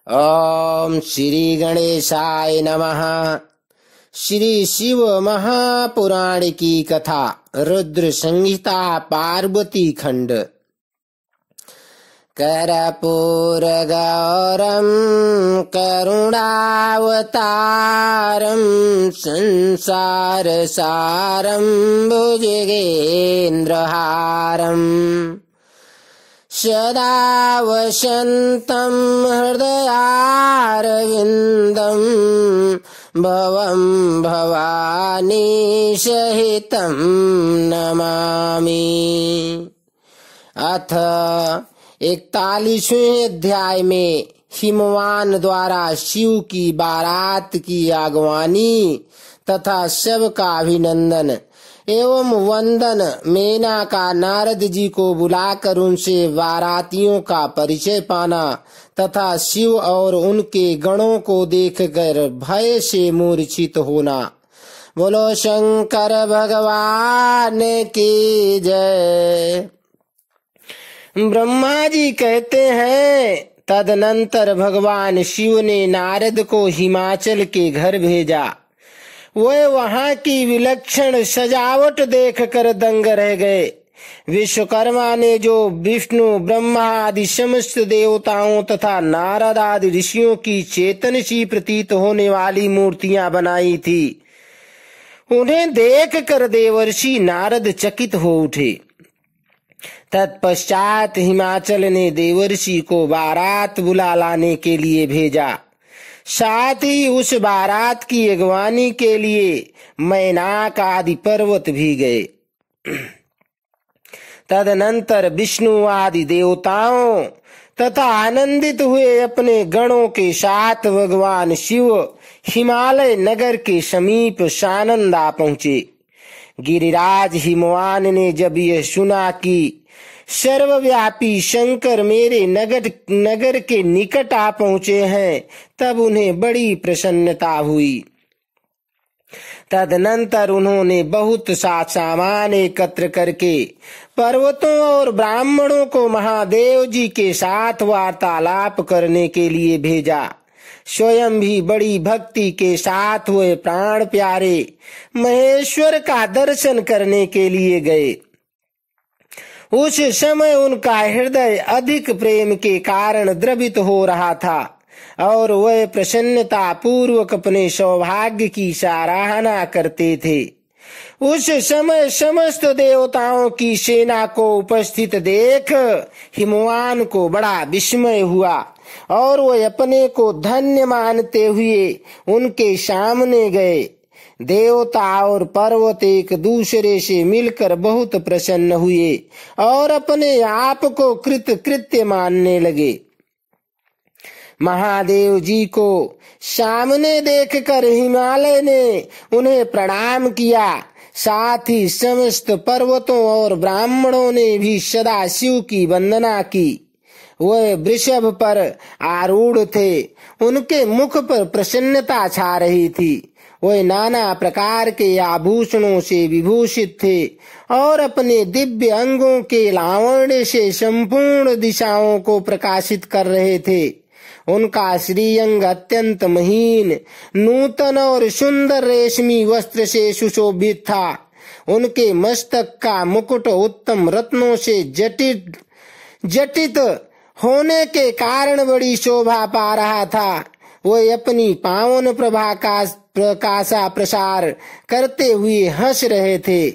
ओम श्री गणेशाय नमः। श्री शिव महापुराण की कथा, रुद्र संहिता, पार्वती खंड। कर्पूर गौरम करुणावतारम संसार सारम भुजगेन्द्रहारम सदा वसन्तं हृदयारविन्दं भवं भवानी सहितं नमामि। अथ 41वें अध्याय में हिमवान द्वारा शिव की बारात की आगवानी तथा सबका अभिनंदन एवं वंदन। मेनका नारद जी को बुलाकर उनसे बारातियों का परिचय पाना तथा शिव और उनके गणों को देखकर भय से मूर्छित होना। बोलो शंकर भगवान की जय। ब्रह्मा जी कहते हैं, तदनंतर भगवान शिव ने नारद को हिमाचल के घर भेजा। वे वहां की विलक्षण सजावट देखकर दंग रह गए। विश्वकर्मा ने जो विष्णु, ब्रह्मा आदि समस्त देवताओं तथा नारद आदि ऋषियों की चेतन सी प्रतीत होने वाली मूर्तियां बनाई थी, उन्हें देखकर देवर्षि नारद चकित हो उठे। तत्पश्चात हिमाचल ने देवर्षि को बारात बुला लाने के लिए भेजा। साथ ही उस बारात की अगवानी के लिए मैनाक आदि पर्वत भी गए। तदनंतर विष्णु आदि देवताओं तथा आनंदित हुए अपने गणों के साथ भगवान शिव हिमालय नगर के समीप सानंदा पहुँचे। गिरिराज हिमवान ने जब यह सुना कि सर्वव्यापी शंकर मेरे नगर के निकट आ पहुँचे हैं, तब उन्हें बड़ी प्रसन्नता हुई। तदनंतर उन्होंने बहुत सा सामान एकत्र करके पर्वतों और ब्राह्मणों को महादेव जी के साथ वार्तालाप करने के लिए भेजा। स्वयं भी बड़ी भक्ति के साथ वे प्राण प्यारे महेश्वर का दर्शन करने के लिए गए। उस समय उनका हृदय अधिक प्रेम के कारण द्रवित हो रहा था और वह प्रसन्नता पूर्वक अपने सौभाग्य की सराहना करते थे। उस समय समस्त देवताओं की सेना को उपस्थित देख हिमवान को बड़ा विस्मय हुआ और वह अपने को धन्य मानते हुए उनके सामने गए। देवता और पर्वत एक दूसरे से मिलकर बहुत प्रसन्न हुए और अपने आप को कृत्य मानने लगे। महादेव जी को सामने देखकर हिमालय ने उन्हें प्रणाम किया। साथ ही समस्त पर्वतों और ब्राह्मणों ने भी सदा शिव की वंदना की। वह वृषभ पर आरूढ़ थे, उनके मुख पर प्रसन्नता छा रही थी। वे नाना प्रकार के आभूषणों से विभूषित थे और अपने दिव्य अंगों के लावण्य से संपूर्ण दिशाओं को प्रकाशित कर रहे थे। उनका श्रीअंग अत्यंत महीन, नूतन और सुंदर रेशमी वस्त्र से सुशोभित था। उनके मस्तक का मुकुट उत्तम रत्नों से जटित होने के कारण बड़ी शोभा पा रहा था। वे अपनी पावन प्रभा का प्रकाशा प्रसार करते हुए हंस रहे थे।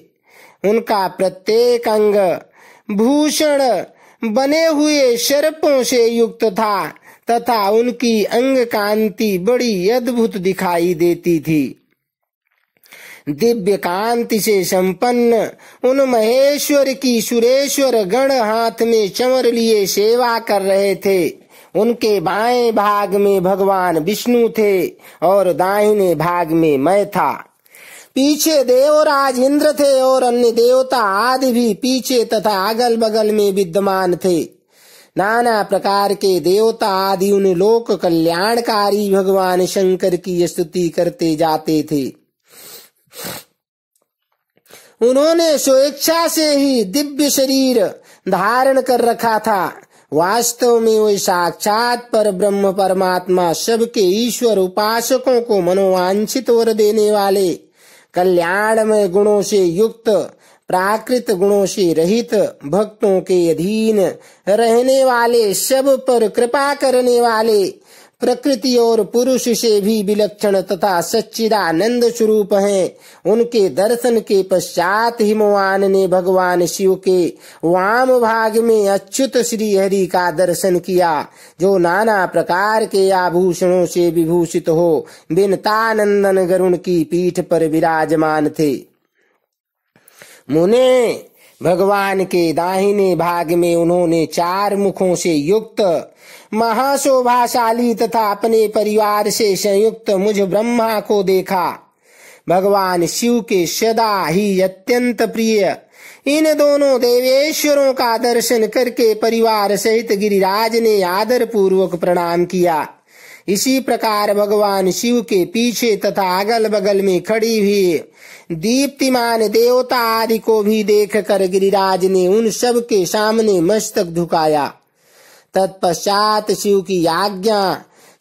उनका प्रत्येक अंग भूषण बने हुए सर्पों से युक्त था तथा उनकी अंग कांति बड़ी अद्भुत दिखाई देती थी। दिव्य कांति से संपन्न उन महेश्वर की सुरेश्वर गण हाथ में चमर लिए सेवा कर रहे थे। उनके बाएं भाग में भगवान विष्णु थे और दाहिने भाग में मैं था। पीछे देवराज इंद्र थे और अन्य देवता आदि भी पीछे तथा अगल बगल में विद्यमान थे। नाना प्रकार के देवता आदि उन लोक कल्याणकारी भगवान शंकर की स्तुति करते जाते थे। उन्होंने स्वेच्छा से ही दिव्य शरीर धारण कर रखा था। वास्तव में वे साक्षात पर ब्रह्म परमात्मा सबके ईश्वर उपासकों को मनोवांछित वर देने वाले, कल्याणमय गुणों से युक्त, प्राकृत गुणों से रहित, भक्तों के अधीन रहने वाले, सब पर कृपा करने वाले, प्रकृति और पुरुष से भी विलक्षण तथा सच्चिदानंद स्वरूप हैं। उनके दर्शन के पश्चात हिमवान ने भगवान शिव के वाम भाग में अच्युत श्री हरि का दर्शन किया, जो नाना प्रकार के आभूषणों से विभूषित हो विनतानंदन गरुण की पीठ पर विराजमान थे। मुने, भगवान के दाहिने भाग में उन्होंने 4 मुखों से युक्त, महाशोभाशाली तथा अपने परिवार से संयुक्त मुझ ब्रह्मा को देखा। भगवान शिव के सदा ही अत्यंत प्रिय इन दोनों देवेश्वरों का दर्शन करके परिवार सहित गिरिराज ने आदर पूर्वक प्रणाम किया। इसी प्रकार भगवान शिव के पीछे तथा अगल बगल में खड़ी हुई दीप्तिमान देवता आदि को भी देखकर गिरिराज ने उन सब के सामने मस्तक झुकाया। तत्पश्चात शिव की आज्ञा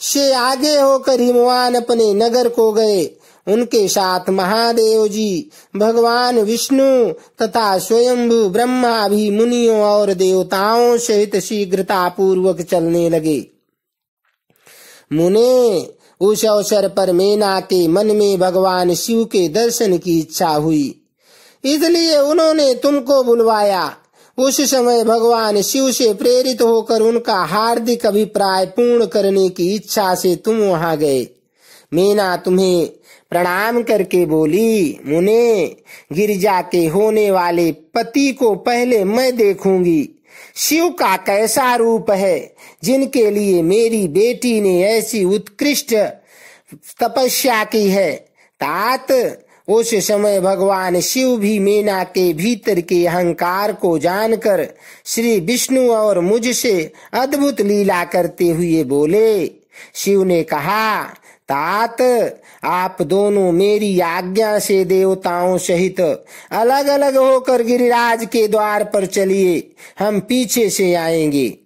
से आगे होकर हिमवान अपने नगर को गए। उनके साथ महादेव जी, भगवान विष्णु तथा स्वयंभू ब्रह्मा भी मुनियों और देवताओं सहित शीघ्रता पूर्वक चलने लगे। मुने, उस अवसर पर मेना के मन में भगवान शिव के दर्शन की इच्छा हुई, इसलिए उन्होंने तुमको बुलवाया। उस समय भगवान शिव से प्रेरित होकर उनका हार्दिक अभिप्राय पूर्ण करने की इच्छा से तुम वहां गए। मेना तुम्हें प्रणाम करके बोली, मुने, गिरिजा के होने वाले पति को पहले मैं देखूंगी। शिव का कैसा रूप है, जिनके लिए मेरी बेटी ने ऐसी उत्कृष्ट तपस्या की है। तात, उस समय भगवान शिव भी मेना के भीतर के अहंकार को जानकर श्री विष्णु और मुझसे अद्भुत लीला करते हुए बोले। शिव ने कहा, तात, आप दोनों मेरी आज्ञा से देवताओं सहित अलग अलग होकर गिरिराज के द्वार पर चलिए, हम पीछे से आएंगे।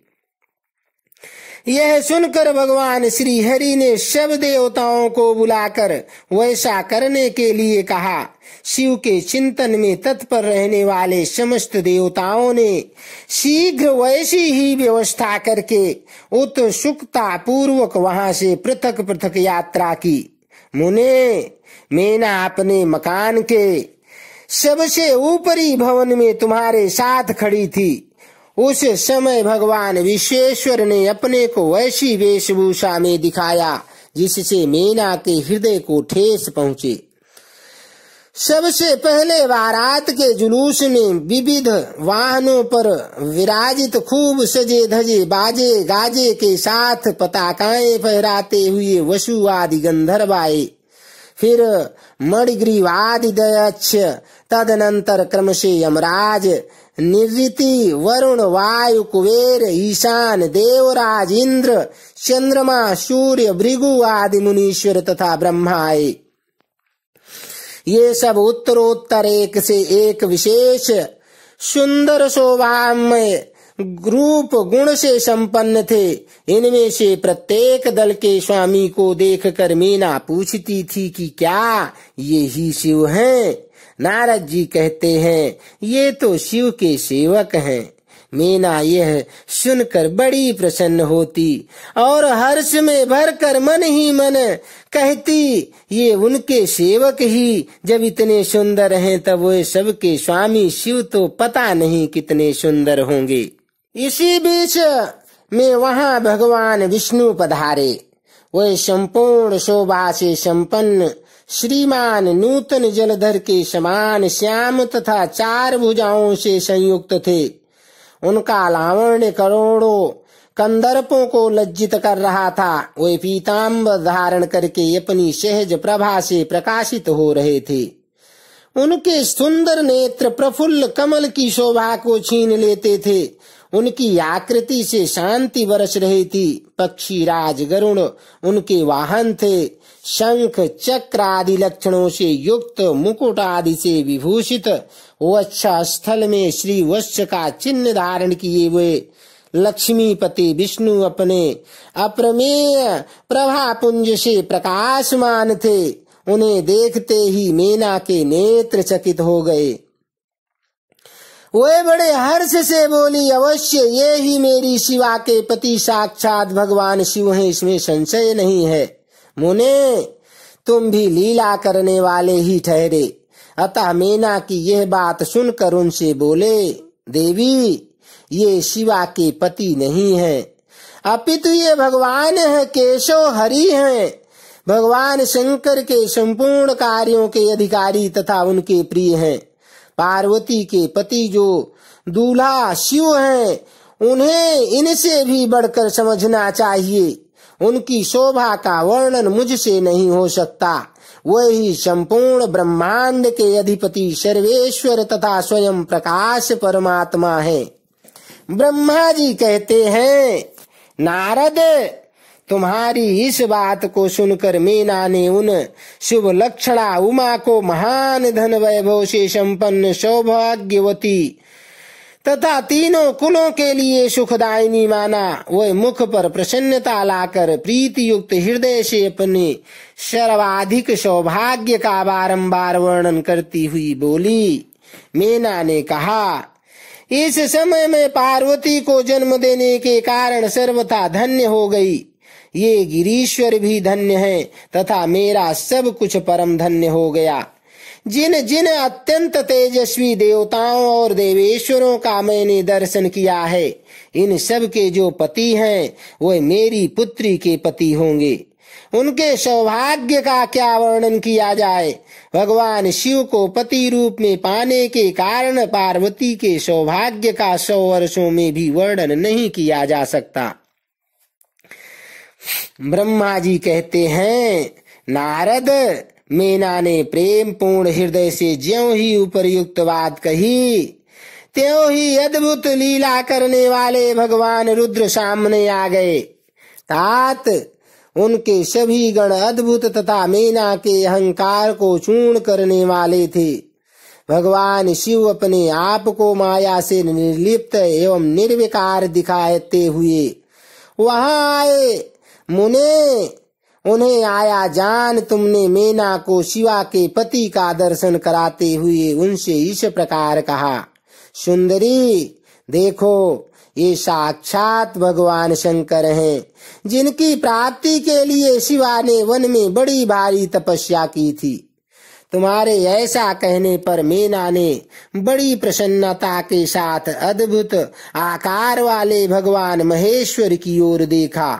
यह सुनकर भगवान श्री हरि ने सब देवताओं को बुलाकर वैसा करने के लिए कहा। शिव के चिंतन में तत्पर रहने वाले समस्त देवताओं ने शीघ्र वैसी ही व्यवस्था करके उत्सुकता पूर्वक वहां से पृथक पृथक यात्रा की। मुने, मेना अपने मकान के सबसे ऊपरी भवन में तुम्हारे साथ खड़ी थी। उस समय भगवान विश्वेश्वर ने अपने को वैसी वेशभूषा में दिखाया जिससे मेना के हृदय को ठेस पहुंचे। सबसे पहले बारात के जुलूस में विविध वाहनों पर विराजित खूब सजे धजे बाजे गाजे के साथ पताकाएं फहराते हुए वसु आदि गंधर्व आए। फिर मणिग्रीवादि दयक्ष, तदनंतर क्रम से यमराज, निऋति, वरुण, वायु, कुबेर, ईशान, देवराज, इंद्र, चंद्रमा, सूर्य, भृगु आदि मुनीश्वर तथा ब्रह्मा आए। ये सब उत्तरोत्तर एक से एक विशेष सुंदर शोभामय रूप गुण से संपन्न थे। इनमें से प्रत्येक दल के स्वामी को देखकर मीना पूछती थी कि क्या ये ही शिव हैं? नारद जी कहते हैं, ये तो शिव के सेवक हैं। मीना यह सुनकर बड़ी प्रसन्न होती और हर्ष में भरकर मन ही मन कहती, ये उनके सेवक ही जब इतने सुंदर हैं तब वे सबके स्वामी शिव तो पता नहीं कितने सुंदर होंगे। इसी बीच में वहां भगवान विष्णु पधारे। वे संपूर्ण शोभा से संपन्न श्रीमान नूतन जलधर के समान श्याम तथा 4 भुजाओं से संयुक्त थे। उनका लावण्य करोड़ों कंदर्पों को लज्जित कर रहा था। वे पीताम्बर धारण करके अपनी सहज प्रभा से प्रकाशित हो रहे थे। उनके सुंदर नेत्र प्रफुल्ल कमल की शोभा को छीन लेते थे। उनकी आकृति से शांति बरस रही थी। पक्षी राज गरुण उनके वाहन थे। शंख चक्र आदि लक्षणों से युक्त मुकुट आदि से विभूषित वत्स स्थल में श्री वत्स का चिन्ह धारण किए हुए लक्ष्मीपति विष्णु अपने अप्रमेय प्रभा पुंज से प्रकाशमान थे। उन्हें देखते ही मीना के नेत्र चकित हो गए। वे बड़े हर्ष से बोली, अवश्य ये ही मेरी शिवा के पति साक्षात भगवान शिव हैं, इसमें संशय नहीं है। मुने, तुम भी लीला करने वाले ही ठहरे। अतः मीना की यह बात सुनकर उनसे बोले, देवी, ये शिवा के पति नहीं है, अपितु ये भगवान है, केशव हरि हैं। भगवान शंकर के संपूर्ण कार्यों के अधिकारी तथा उनके प्रिय हैं। पार्वती के पति जो दूल्हा शिव हैं, उन्हें इनसे भी बढ़कर समझना चाहिए। उनकी शोभा का वर्णन मुझसे नहीं हो सकता। वही संपूर्ण ब्रह्मांड के अधिपति सर्वेश्वर तथा स्वयं प्रकाश परमात्मा है। ब्रह्मा जी कहते हैं, नारद, तुम्हारी इस बात को सुनकर मीना ने उन शुभ लक्षणा उमा को महान धन वैभव से संपन्न सौभाग्यवती तथा तीनों कुलों के लिए सुखदायिनी माना। वह मुख पर प्रसन्नता लाकर प्रीति युक्त हृदय से अपने सर्वाधिक सौभाग्य का बारंबार वर्णन करती हुई बोली। मीना ने कहा, इस समय में पार्वती को जन्म देने के कारण सर्वथा धन्य हो गई। ये गिरीश्वर भी धन्य है तथा मेरा सब कुछ परम धन्य हो गया। जिन जिन अत्यंत तेजस्वी देवताओं और देवेश्वरों का मैंने दर्शन किया है, इन सब के जो पति हैं वे मेरी पुत्री के पति होंगे। उनके सौभाग्य का क्या वर्णन किया जाए। भगवान शिव को पति रूप में पाने के कारण पार्वती के सौभाग्य का 100 वर्षों में भी वर्णन नहीं किया जा सकता। ब्रह्मा जी कहते हैं, नारद, मीना ने प्रेम पूर्ण हृदय से ज्यों ही उपर्युक्त बात कही, त्यों ही अद्भुत लीला करने वाले भगवान रुद्र सामने आ गए। तात उनके सभी गण अद्भुत तथा मीना के अहंकार को चूर्ण करने वाले थे। भगवान शिव अपने आप को माया से निर्लिप्त एवं निर्विकार दिखाते हुए वहां आए। मुने, उन्हें आया जान तुमने मीना को शिवा के पति का दर्शन कराते हुए उनसे इस प्रकार कहा, सुंदरी, देखो, ये साक्षात भगवान शंकर हैं, जिनकी प्राप्ति के लिए शिवा ने वन में बड़ी भारी तपस्या की थी। तुम्हारे ऐसा कहने पर मीना ने बड़ी प्रसन्नता के साथ अद्भुत आकार वाले भगवान महेश्वर की ओर देखा।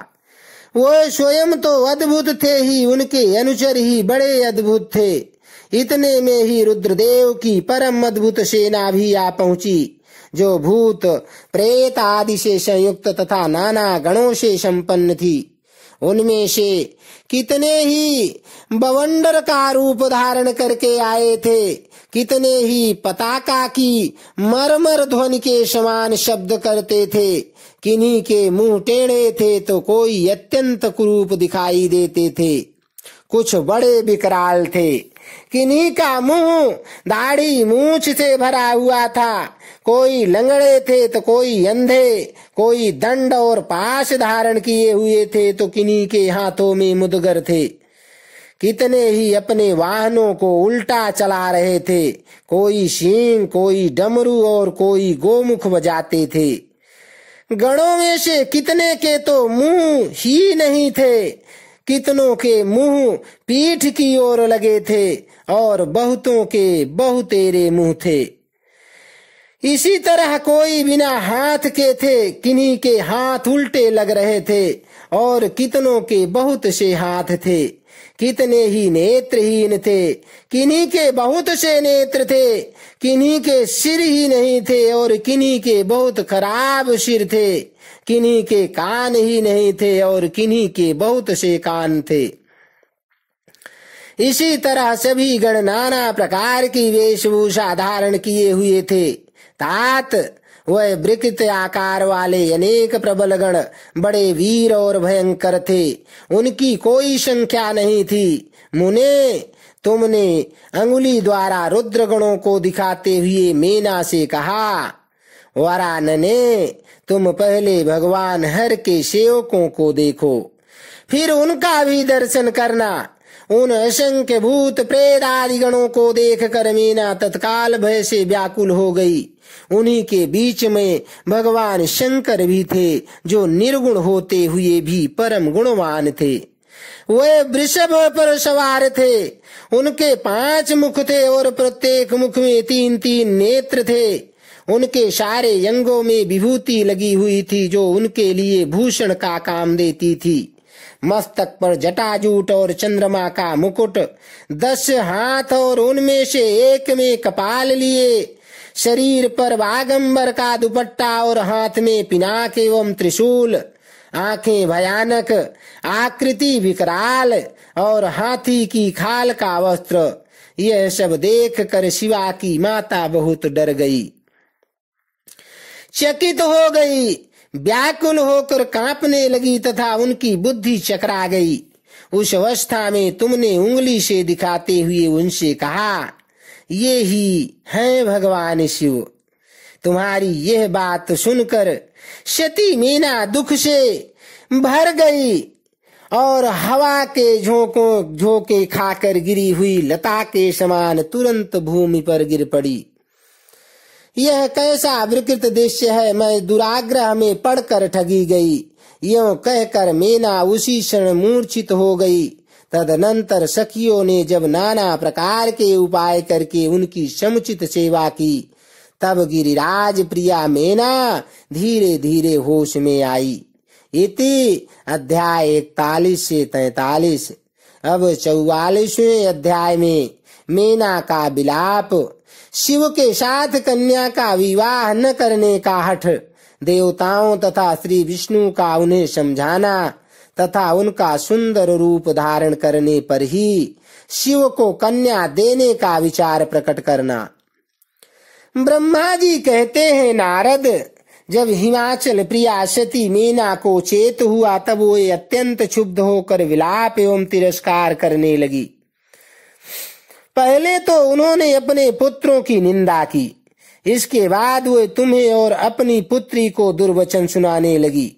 वो स्वयं तो अद्भुत थे ही, उनके अनुचर ही बड़े अद्भुत थे। इतने में ही रुद्रदेव की परम अद्भुत सेना भी आ पहुंची, जो भूत प्रेत आदि से संयुक्त तथा नाना गणों से संपन्न थी। उनमें से कितने ही बवंडर का रूप धारण करके आए थे, कितने ही पताका की मरमर ध्वनि के समान शब्द करते थे। किन्हीं के मुंह टेढ़े थे तो कोई अत्यंत कुरूप दिखाई देते थे। कुछ बड़े विकराल थे, किन्हीं का मुंह दाढ़ी मूछ से भरा हुआ था। कोई लंगड़े थे तो कोई अंधे, कोई दंड और पाश धारण किए हुए थे तो किन्हीं के हाथों में मुदगर थे। कितने ही अपने वाहनों को उल्टा चला रहे थे। कोई सींग, कोई डमरू और कोई गोमुख बजाते थे। गणों में से कितने के तो मुंह ही नहीं थे, कितनों के मुंह पीठ की ओर लगे थे और बहुतों के बहुतेरे मुंह थे। इसी तरह कोई बिना हाथ के थे, किन्हीं के हाथ उल्टे लग रहे थे और कितनों के बहुत से हाथ थे। कितने ही नेत्रहीन थे, किन्हीं के बहुत से नेत्र थे, किन्हीं के सिर ही नहीं थे और किन्हीं के बहुत खराब सिर थे। किन्हीं के कान ही नहीं थे और किन्हीं के बहुत से कान थे। इसी तरह सभी गण नाना प्रकार की वेशभूषा धारण किए हुए थे। तात वह वृक्क आकार वाले अनेक प्रबल गण बड़े वीर और भयंकर थे, उनकी कोई संख्या नहीं थी। मुने, तुमने अंगुली द्वारा रुद्र गणों को दिखाते हुए मीना से कहा, वरानने, तुम पहले भगवान हर के सेवकों को देखो, फिर उनका भी दर्शन करना। उन असंख्य भूत प्रेत आदि गणों को देखकर मीना तत्काल भय से व्याकुल हो गई। उन्हीं के बीच में भगवान शंकर भी थे, जो निर्गुण होते हुए भी परम गुणवान थे। वे वृषभ पर सवार थे। उनके 5 मुख थे और प्रत्येक मुख में 3-3 नेत्र थे। उनके सारे अंगों में विभूति लगी हुई थी, जो उनके लिए भूषण का काम देती थी। मस्तक पर जटाजूट और चंद्रमा का मुकुट, 10 हाथ और उनमें से एक में कपाल लिए, शरीर पर बागंबर का दुपट्टा और हाथ में पिनाक एवं त्रिशूल, आंखें भयानक, आकृति विकराल और हाथी की खाल का वस्त्र। यह सब देख कर शिवा की माता बहुत डर गई, चकित हो गई, व्याकुल होकर कांपने लगी तथा उनकी बुद्धि चकरा गई। उस अवस्था में तुमने उंगली से दिखाते हुए उनसे कहा, ये ही हैं भगवान शिव। तुम्हारी यह बात सुनकर सती मीना दुख से भर गई और हवा के झोंके खाकर गिरी हुई लता के समान तुरंत भूमि पर गिर पड़ी। यह कैसा विकृत दृश्य है, मैं दुराग्रह में पड़कर ठगी गई। यों कहकर मीना उसी क्षण मूर्छित हो गई। तदनंतर सखियों ने जब नाना प्रकार के उपाय करके उनकी समुचित सेवा की, तब गिरिराज प्रिया मीना धीरे धीरे होश में आई। इति अध्याय 41 से 43। अब 44वें अध्याय में मीना का विलाप, शिव के साथ कन्या का विवाह न करने का हठ, देवताओं तथा श्री विष्णु का उन्हें समझाना तथा उनका सुंदर रूप धारण करने पर ही शिव को कन्या देने का विचार प्रकट करना। ब्रह्मा जी कहते हैं, नारद, जब हिमाचल प्रिया सती मीना को चेत हुआ, तब वो अत्यंत क्षुब्ध होकर विलाप एवं तिरस्कार करने लगी। पहले तो उन्होंने अपने पुत्रों की निंदा की, इसके बाद वो तुम्हें और अपनी पुत्री को दुर्वचन सुनाने लगी।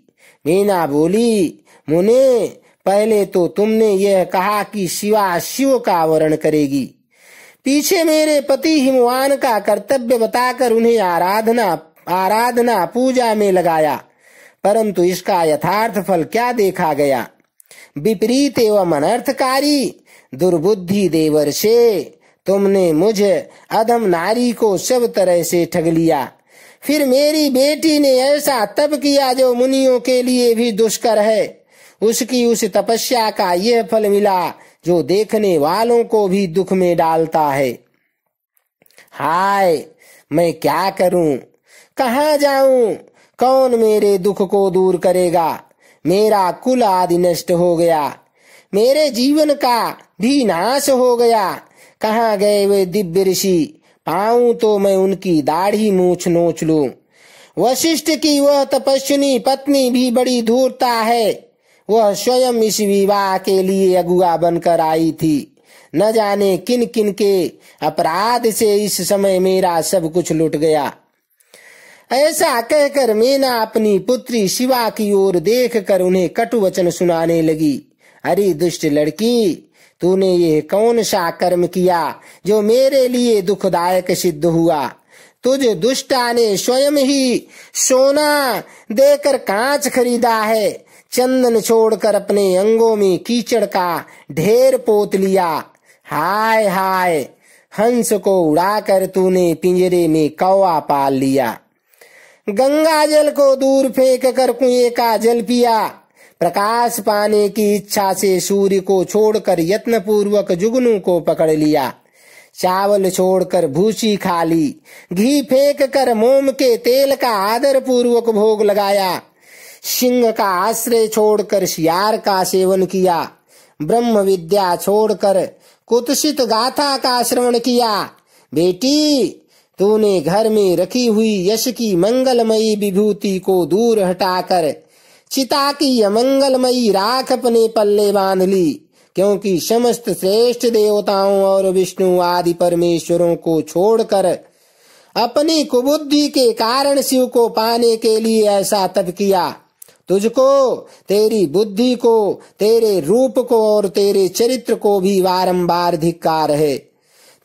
मीना बोली, मुने, पहले तो तुमने यह कहा कि शिवा शिव का वरण करेगी, पीछे मेरे पति हिमवान का कर्तव्य बताकर उन्हें आराधना पूजा में लगाया, परंतु इसका यथार्थ फल क्या देखा गया? विपरीत एवं अनर्थकारी दुर्बुद्धि देवर्षे, तुमने मुझे अधम नारी को सब तरह से ठग लिया। फिर मेरी बेटी ने ऐसा तप किया जो मुनियों के लिए भी दुष्कर है। उसकी उस तपस्या का यह फल मिला जो देखने वालों को भी दुख में डालता है। हाय, मैं क्या करूं, कहाँ जाऊं, कौन मेरे दुख को दूर करेगा? मेरा कुल आदि नष्ट हो गया, मेरे जीवन का भी नाश हो गया। कहाँ गए वे दिव्य ऋषि? पाऊं तो मैं उनकी दाढ़ी मूछ नोच लूं। वशिष्ठ की वह तपस्विनी पत्नी भी बड़ी धूर्ता है। वह स्वयं इस विवाह के लिए अगुआ बनकर आई थी। न जाने किन किन के अपराध से इस समय मेरा सब कुछ लुट गया। ऐसा कहकर मीना अपनी पुत्री शिवा की ओर देखकर उन्हें कटु वचन सुनाने लगी। अरे दुष्ट लड़की, तूने ये कौन सा कर्म किया जो मेरे लिए दुखदायक सिद्ध हुआ? तुझ दुष्टा ने स्वयं ही सोना देकर कांच खरीदा है, चंदन छोड़कर अपने अंगों में कीचड़ का ढेर पोत लिया। हाय हाय, हंस को उड़ाकर तूने पिंजरे में कौवा पाल लिया। गंगा जल को दूर फेंक कर कुएं का जल पिया। प्रकाश पाने की इच्छा से सूर्य को छोड़कर यत्न पूर्वक जुगनू को पकड़ लिया। चावल छोड़कर भूसी खा ली। घी फेंक कर मोम के तेल का आदर पूर्वक भोग लगाया। सिंह का आश्रय छोड़कर सियार का सेवन किया। ब्रह्म विद्या छोड़कर कुत्सित गाथा का श्रवण किया। बेटी, तूने घर में रखी हुई यश की मंगलमयी विभूति को दूर हटाकर चिता की अमंगलमयी राख अपने पल्ले बांध ली, क्योंकि समस्त श्रेष्ठ देवताओं और विष्णु आदि परमेश्वरों को छोड़कर अपनी कुबुद्धि के कारण शिव को पाने के लिए ऐसा तप किया। तुझको, तेरी बुद्धि को, तेरे रूप को और तेरे चरित्र को भी बारंबार धिक्कार है।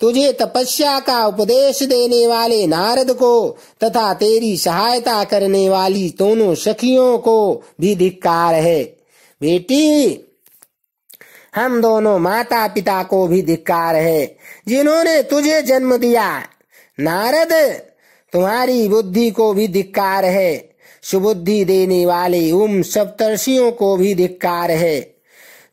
तुझे तपस्या का उपदेश देने वाले नारद को तथा तेरी सहायता करने वाली दोनों सखियों को भी धिक्कार है। बेटी, हम दोनों माता पिता को भी धिक्कार है जिन्होंने तुझे जन्म दिया। नारद, तुम्हारी बुद्धि को भी धिक्कार है। सुबुद्धि देने वाले उन सप्तर्षियों को भी धिक्कार है।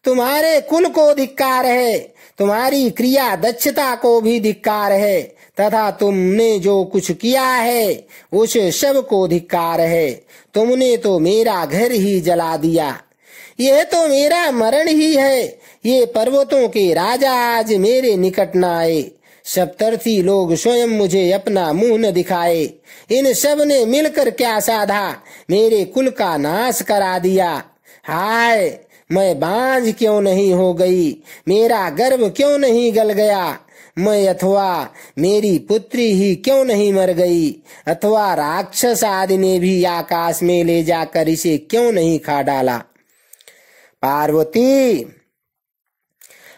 तुम्हारे कुल को धिक्कार है। तुम्हारी क्रिया दक्षता को भी धिक्कार है तथा तुमने जो कुछ किया है उस सब को धिक्कार है। तुमने तो मेरा घर ही जला दिया। यह तो मेरा मरण ही है। ये पर्वतों के राजा आज मेरे निकट न आए। सप्तर्षि लोग स्वयं मुझे अपना मुंह न दिखाए। इन सब ने मिलकर क्या साधा, मेरे कुल का नाश करा दिया। हाय, मैं बांझ क्यों नहीं हो गई, मेरा गर्भ क्यों नहीं गल गया। मैं अथवा मेरी पुत्री ही क्यों नहीं मर गई, अथवा राक्षस आदि ने भी आकाश में ले जाकर इसे क्यों नहीं खा डाला। पार्वती,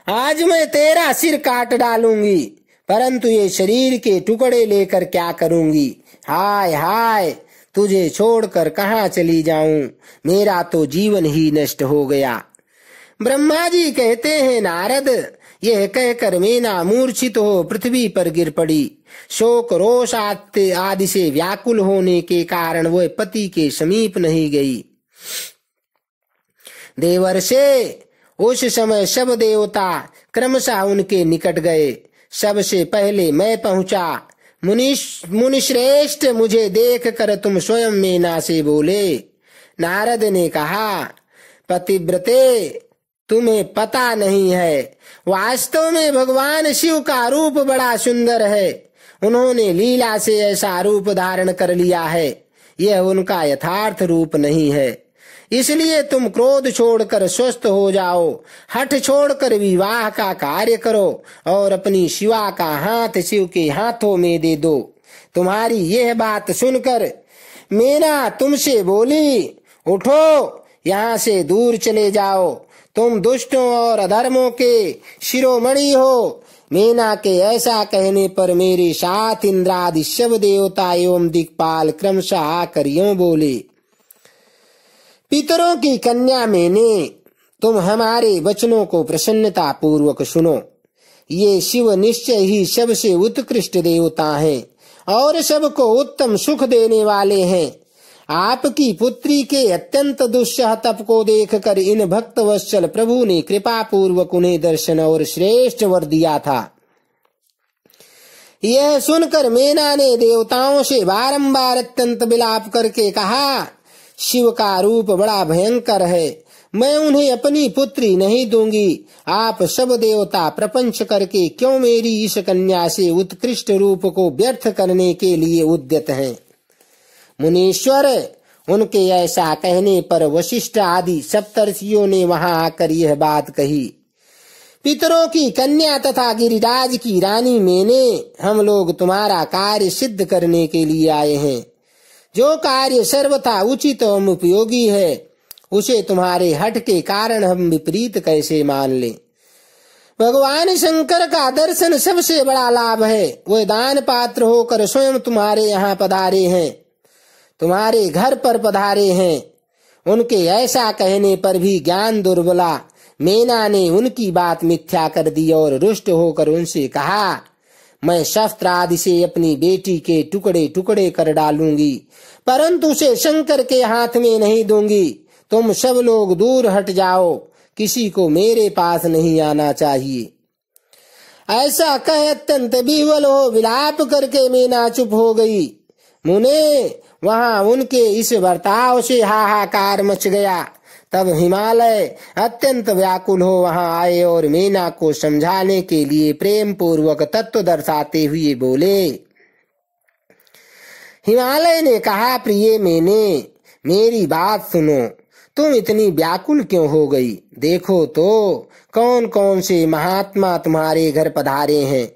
आज मैं तेरा सिर काट डालूंगी, परंतु ये शरीर के टुकड़े लेकर क्या करूंगी। हाय हाय, तुझे छोड़कर कहाँ चली जाऊं, मेरा तो जीवन ही नष्ट हो गया। ब्रह्मा जी कहते हैं, नारद, यह कहकर मीना मूर्छित हो पृथ्वी पर गिर पड़ी। शोक रोष आदि से व्याकुल होने के कारण वह पति के समीप नहीं गई। देवर्षे, उस समय सब देवता क्रमशः उनके निकट गए। सबसे पहले मैं पहुंचा। मुनिश्रेष्ठ, मुझे देख कर तुम स्वयं मीना से बोले। नारद ने कहा, पतिव्रते, तुम्हें पता नहीं है, वास्तव में भगवान शिव का रूप बड़ा सुंदर है। उन्होंने लीला से ऐसा रूप धारण कर लिया है। यह उनका यथार्थ रूप नहीं है। इसलिए तुम क्रोध छोड़कर स्वस्थ हो जाओ, हठ छोड़कर विवाह का कार्य करो और अपनी शिवा का हाथ शिव के हाथों में दे दो। तुम्हारी यह बात सुनकर मीना तुमसे बोली, उठो, यहाँ से दूर चले जाओ। तुम दुष्टों और अधर्मों के शिरोमणि हो। मीना के ऐसा कहने पर मेरे साथ इंद्रादि सब देवता एवं दिक्पाल क्रमशः आकर यूं बोले, पितरों की कन्या मैंने, तुम हमारे वचनों को प्रसन्नता पूर्वक सुनो। ये शिव निश्चय ही सबसे उत्कृष्ट देवता हैं और सबको उत्तम सुख देने वाले हैं। आपकी पुत्री के अत्यंत दुस्सह तप को देखकर इन भक्त वत्सल प्रभु ने कृपा पूर्वक उन्हें दर्शन और श्रेष्ठ वर दिया था। यह सुनकर मीना ने देवताओं से बारंबार अत्यंत विलाप करके कहा, शिव का रूप बड़ा भयंकर है, मैं उन्हें अपनी पुत्री नहीं दूंगी। आप सब देवता प्रपंच करके क्यों मेरी इस कन्या से उत्कृष्ट रूप को व्यर्थ करने के लिए उद्यत हैं। मुनीश्वर, उनके ऐसा कहने पर वशिष्ठ आदि सप्तर्षियों ने वहां आकर यह बात कही। पितरों की कन्या तथा गिरिराज की रानी मैंने, हम लोग तुम्हारा कार्य सिद्ध करने के लिए आए हैं। जो कार्य सर्वथा उचित एवं उपयोगी है उसे तुम्हारे हठ के कारण हम विपरीत कैसे मान लें। भगवान शंकर का दर्शन सबसे बड़ा लाभ है। वह दान पात्र होकर स्वयं तुम्हारे यहाँ पधारे हैं, तुम्हारे घर पर पधारे हैं। उनके ऐसा कहने पर भी ज्ञान दुर्बला मीना ने उनकी बात मिथ्या कर दी और रुष्ट होकर उनसे कहा, मैं शस्त्र आदि से अपनी बेटी के टुकड़े टुकड़े कर डालूंगी, परंतु उसे शंकर के हाथ में नहीं दूंगी। तुम सब लोग दूर हट जाओ, किसी को मेरे पास नहीं आना चाहिए। ऐसा कह अत्यंत विह्वल हो विलाप करके मीना चुप हो गई। मुने, वहां उनके इस बर्ताव से हाहाकार मच गया। तब हिमालय अत्यंत व्याकुल हो वहां आए और मीना को समझाने के लिए प्रेम पूर्वक तत्व दर्शाते हुए बोले। हिमालय ने कहा, प्रिय मैंने, मेरी बात सुनो, तुम इतनी व्याकुल क्यों हो गई। देखो तो कौन कौन से महात्मा तुम्हारे घर पधारे हैं।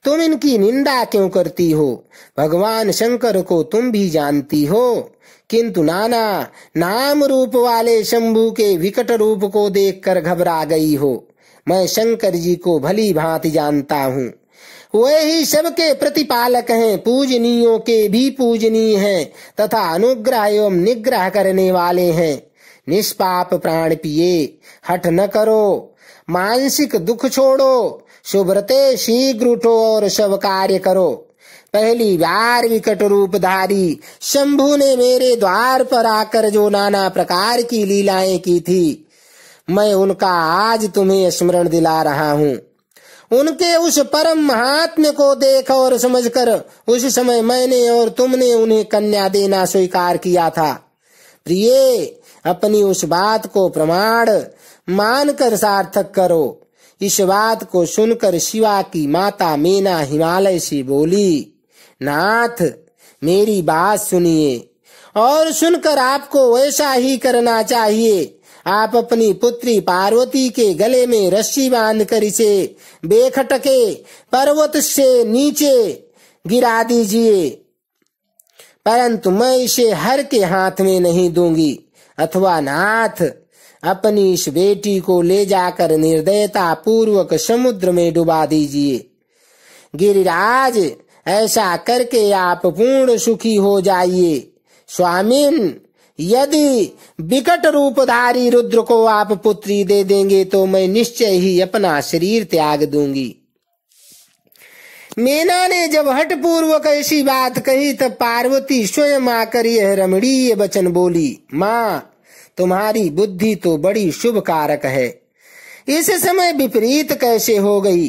तुम इनकी निंदा क्यों करती हो? भगवान शंकर को तुम भी जानती हो, किंतु नाना नाम रूप वाले शंभू के विकट रूप को देखकर घबरा गई हो। मैं शंकर जी को भली भांति जानता हूँ। वे ही सबके प्रतिपालक हैं, पूजनीयों के भी पूजनीय हैं तथा अनुग्रह एवं निग्रह करने वाले हैं। निष्पाप प्राण पिए, हठ न करो, मानसिक दुख छोड़ो, शुभ्रते शीघ्र उठो और सब कार्य करो। पहली बार विकट रूप धारी शंभू ने मेरे द्वार पर आकर जो नाना प्रकार की लीलाएं की थी, मैं उनका आज तुम्हें स्मरण दिला रहा हूँ। उनके उस परम महात्म्य को देख और समझकर उस समय मैंने और तुमने उन्हें कन्या देना स्वीकार किया था। प्रिय, अपनी उस बात को प्रमाण मानकर सार्थक करो। इस बात को सुनकर शिवा की माता मीना हिमालय से बोली, नाथ मेरी बात सुनिए और सुनकर आपको वैसा ही करना चाहिए। आप अपनी पुत्री पार्वती के गले में रस्सी बांधकर इसे बेखटके पर्वत से नीचे गिरा दीजिए, परंतु मैं इसे हर के हाथ में नहीं दूंगी। अथवा नाथ अपनी इस बेटी को ले जाकर निर्दयता पूर्वक समुद्र में डुबा दीजिए। गिरिराज, ऐसा करके आप पूर्ण सुखी हो जाइए। स्वामिन, यदि विकट रूपधारी रुद्र को आप पुत्री दे देंगे तो मैं निश्चय ही अपना शरीर त्याग दूंगी। मीना ने जब हठ पूर्वक ऐसी बात कही तब पार्वती स्वयं आकर यह रमणीय वचन बोली, माँ तुम्हारी बुद्धि तो बड़ी शुभ कारक है, इस समय विपरीत कैसे हो गई?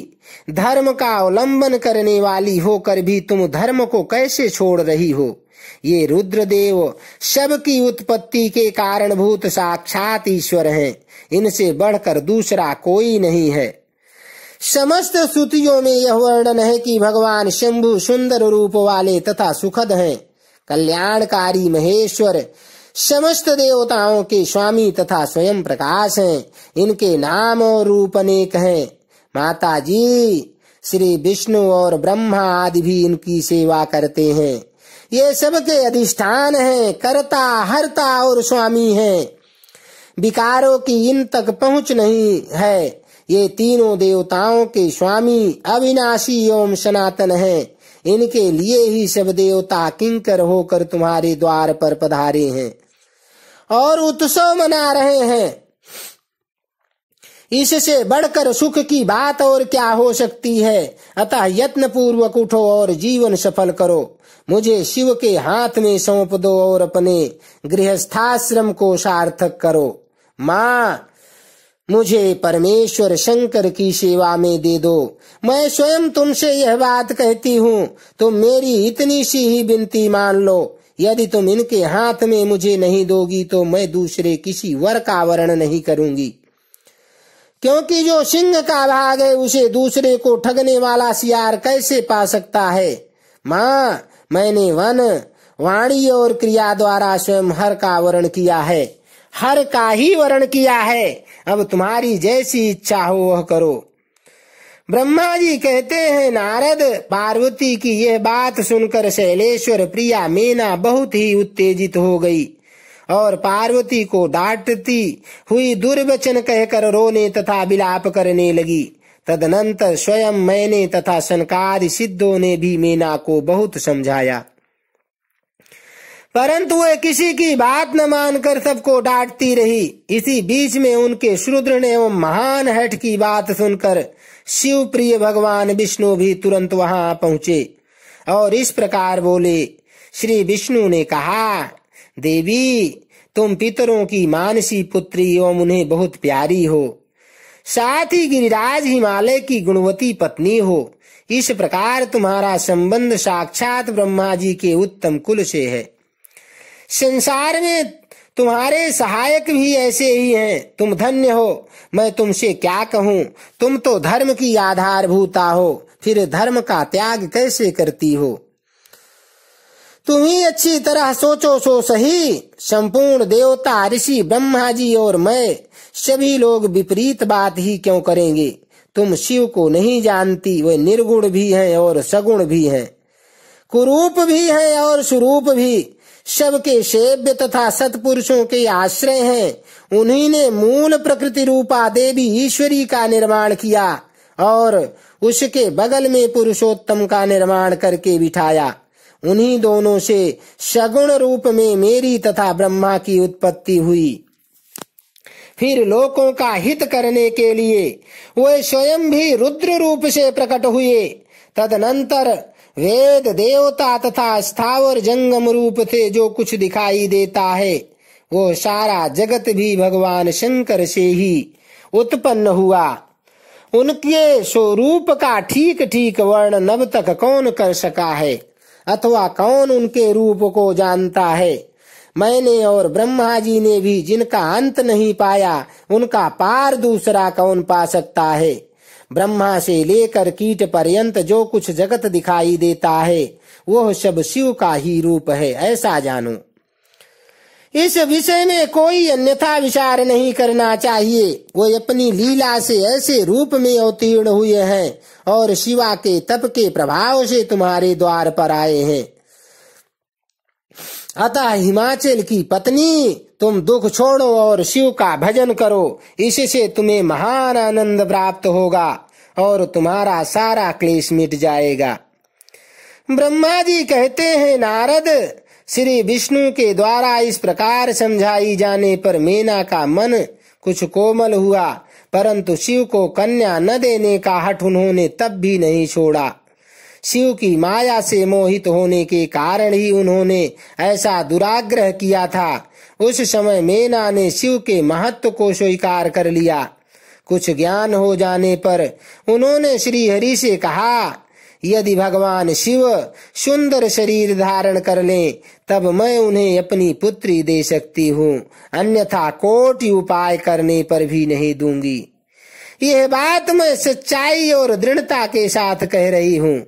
धर्म का अवलंबन करने वाली होकर भी तुम धर्म को कैसे छोड़ रही हो? ये रुद्रदेव सबकी उत्पत्ति के कारणभूत साक्षात ईश्वर हैं, इनसे बढ़कर दूसरा कोई नहीं है। समस्त स्तुतियों में यह वर्णन है कि भगवान शंभु सुंदर रूप वाले तथा सुखद हैं, कल्याणकारी महेश्वर, समस्त देवताओं के स्वामी तथा स्वयं प्रकाश हैं। इनके नाम और रूप अनेक हैं। माता जी, श्री विष्णु और ब्रह्मा आदि भी इनकी सेवा करते हैं। ये सबके अधिष्ठान हैं, कर्ता, हर्ता और स्वामी हैं। विकारों की इन तक पहुँच नहीं है। ये तीनों देवताओं के स्वामी अविनाशी एवं सनातन हैं। इनके लिए ही सब देवता किंकर होकर तुम्हारे द्वार पर पधारे हैं और उत्सव मना रहे हैं। इससे बढ़कर सुख की बात और क्या हो सकती है? अतः यत्न पूर्वक उठो और जीवन सफल करो। मुझे शिव के हाथ में सौंप दो और अपने गृहस्थाश्रम को सार्थक करो। माँ, मुझे परमेश्वर शंकर की सेवा में दे दो। मैं स्वयं तुमसे यह बात कहती हूँ, तुम मेरी इतनी सी ही विनती मान लो। यदि तुम इनके हाथ में मुझे नहीं दोगी तो मैं दूसरे किसी वर का वर्ण नहीं करूंगी, क्योंकि जो सिंह का भाग है उसे दूसरे को ठगने वाला सियार कैसे पा सकता है। माँ, मैंने वन, वाणी और क्रिया द्वारा स्वयं हर का वर्ण किया है, हर का ही वर्ण किया है। अब तुम्हारी जैसी इच्छा हो वह करो। ब्रह्मा जी कहते हैं, नारद, पार्वती की यह बात सुनकर शैलेश्वर प्रिया मीना बहुत ही उत्तेजित हो गई और पार्वती को डांटती हुई दुर्वचन कहकर रोने तथा विलाप करने लगी। तदनंतर स्वयं मैंने तथा सनकादि सिद्धों ने भी मीना को बहुत समझाया, परंतु वह किसी की बात न मानकर सबको डांटती रही। इसी बीच में उनके सुदृढ़ एवं महान हठ की बात सुनकर शिव प्रिय भगवान विष्णु भी तुरंत वहां पहुंचे और इस प्रकार बोले। श्री विष्णु ने कहा, देवी, तुम पितरों की मानसी पुत्री एवं उन्हें बहुत प्यारी हो, साथ ही गिरिराज हिमालय की गुणवती पत्नी हो। इस प्रकार तुम्हारा संबंध साक्षात ब्रह्मा जी के उत्तम कुल से है। संसार में तुम्हारे सहायक भी ऐसे ही हैं। तुम धन्य हो। मैं तुमसे क्या कहूँ, तुम तो धर्म की आधारभूता हो, फिर धर्म का त्याग कैसे करती हो? तुम ही अच्छी तरह सोचो सो सही। संपूर्ण देवता, ऋषि, ब्रह्मा जी और मैं सभी लोग विपरीत बात ही क्यों करेंगे? तुम शिव को नहीं जानती। वे निर्गुण भी हैं और सगुण भी हैं, कुरूप भी हैं और सुरूप भी, सबके सेव्य तथा सत्पुरुषों के आश्रय हैं। उन्हीं ने मूल प्रकृति रूपा देवी ईश्वरी का निर्माण किया और उसके बगल में पुरुषोत्तम का निर्माण करके बिठाया। उन्हीं दोनों से सगुण रूप में मेरी तथा ब्रह्मा की उत्पत्ति हुई। फिर लोकों का हित करने के लिए वे स्वयं भी रुद्र रूप से प्रकट हुए। तदनंतर वेद, देवता तथा स्थावर जंगम रूप से जो कुछ दिखाई देता है वो सारा जगत भी भगवान शंकर से ही उत्पन्न हुआ। उनके स्वरूप का ठीक ठीक वर्णन अब तक कौन कर सका है अथवा कौन उनके रूप को जानता है। मैंने और ब्रह्मा जी ने भी जिनका अंत नहीं पाया उनका पार दूसरा कौन पा सकता है। ब्रह्मा से लेकर कीट पर्यंत जो कुछ जगत दिखाई देता है वह सब शिव का ही रूप है, ऐसा जानो। इस विषय में कोई अन्यथा विचार नहीं करना चाहिए। वो अपनी लीला से ऐसे रूप में अवतीर्ण हुए हैं और शिवा के तप के प्रभाव से तुम्हारे द्वार पर आए हैं। अतः हिमाचल की पत्नी, तुम दुख छोड़ो और शिव का भजन करो, इससे तुम्हें महान आनंद प्राप्त होगा और तुम्हारा सारा क्लेश मिट जाएगा। ब्रह्मा जी कहते हैं, नारद, श्री विष्णु के द्वारा इस प्रकार समझाई जाने पर मेना का मन कुछ कोमल हुआ, परंतु शिव को कन्या न देने का हठ उन्होंने तब भी नहीं छोड़ा। शिव की माया से मोहित होने के कारण ही उन्होंने ऐसा दुराग्रह किया था। उस समय मेना ने शिव के महत्व को स्वीकार कर लिया। कुछ ज्ञान हो जाने पर उन्होंने श्री हरि से कहा, यदि भगवान शिव सुंदर शरीर धारण कर लें तब मैं उन्हें अपनी पुत्री दे सकती हूँ, अन्यथा कोटि उपाय करने पर भी नहीं दूंगी। यह बात मैं सच्चाई और दृढ़ता के साथ कह रही हूँ।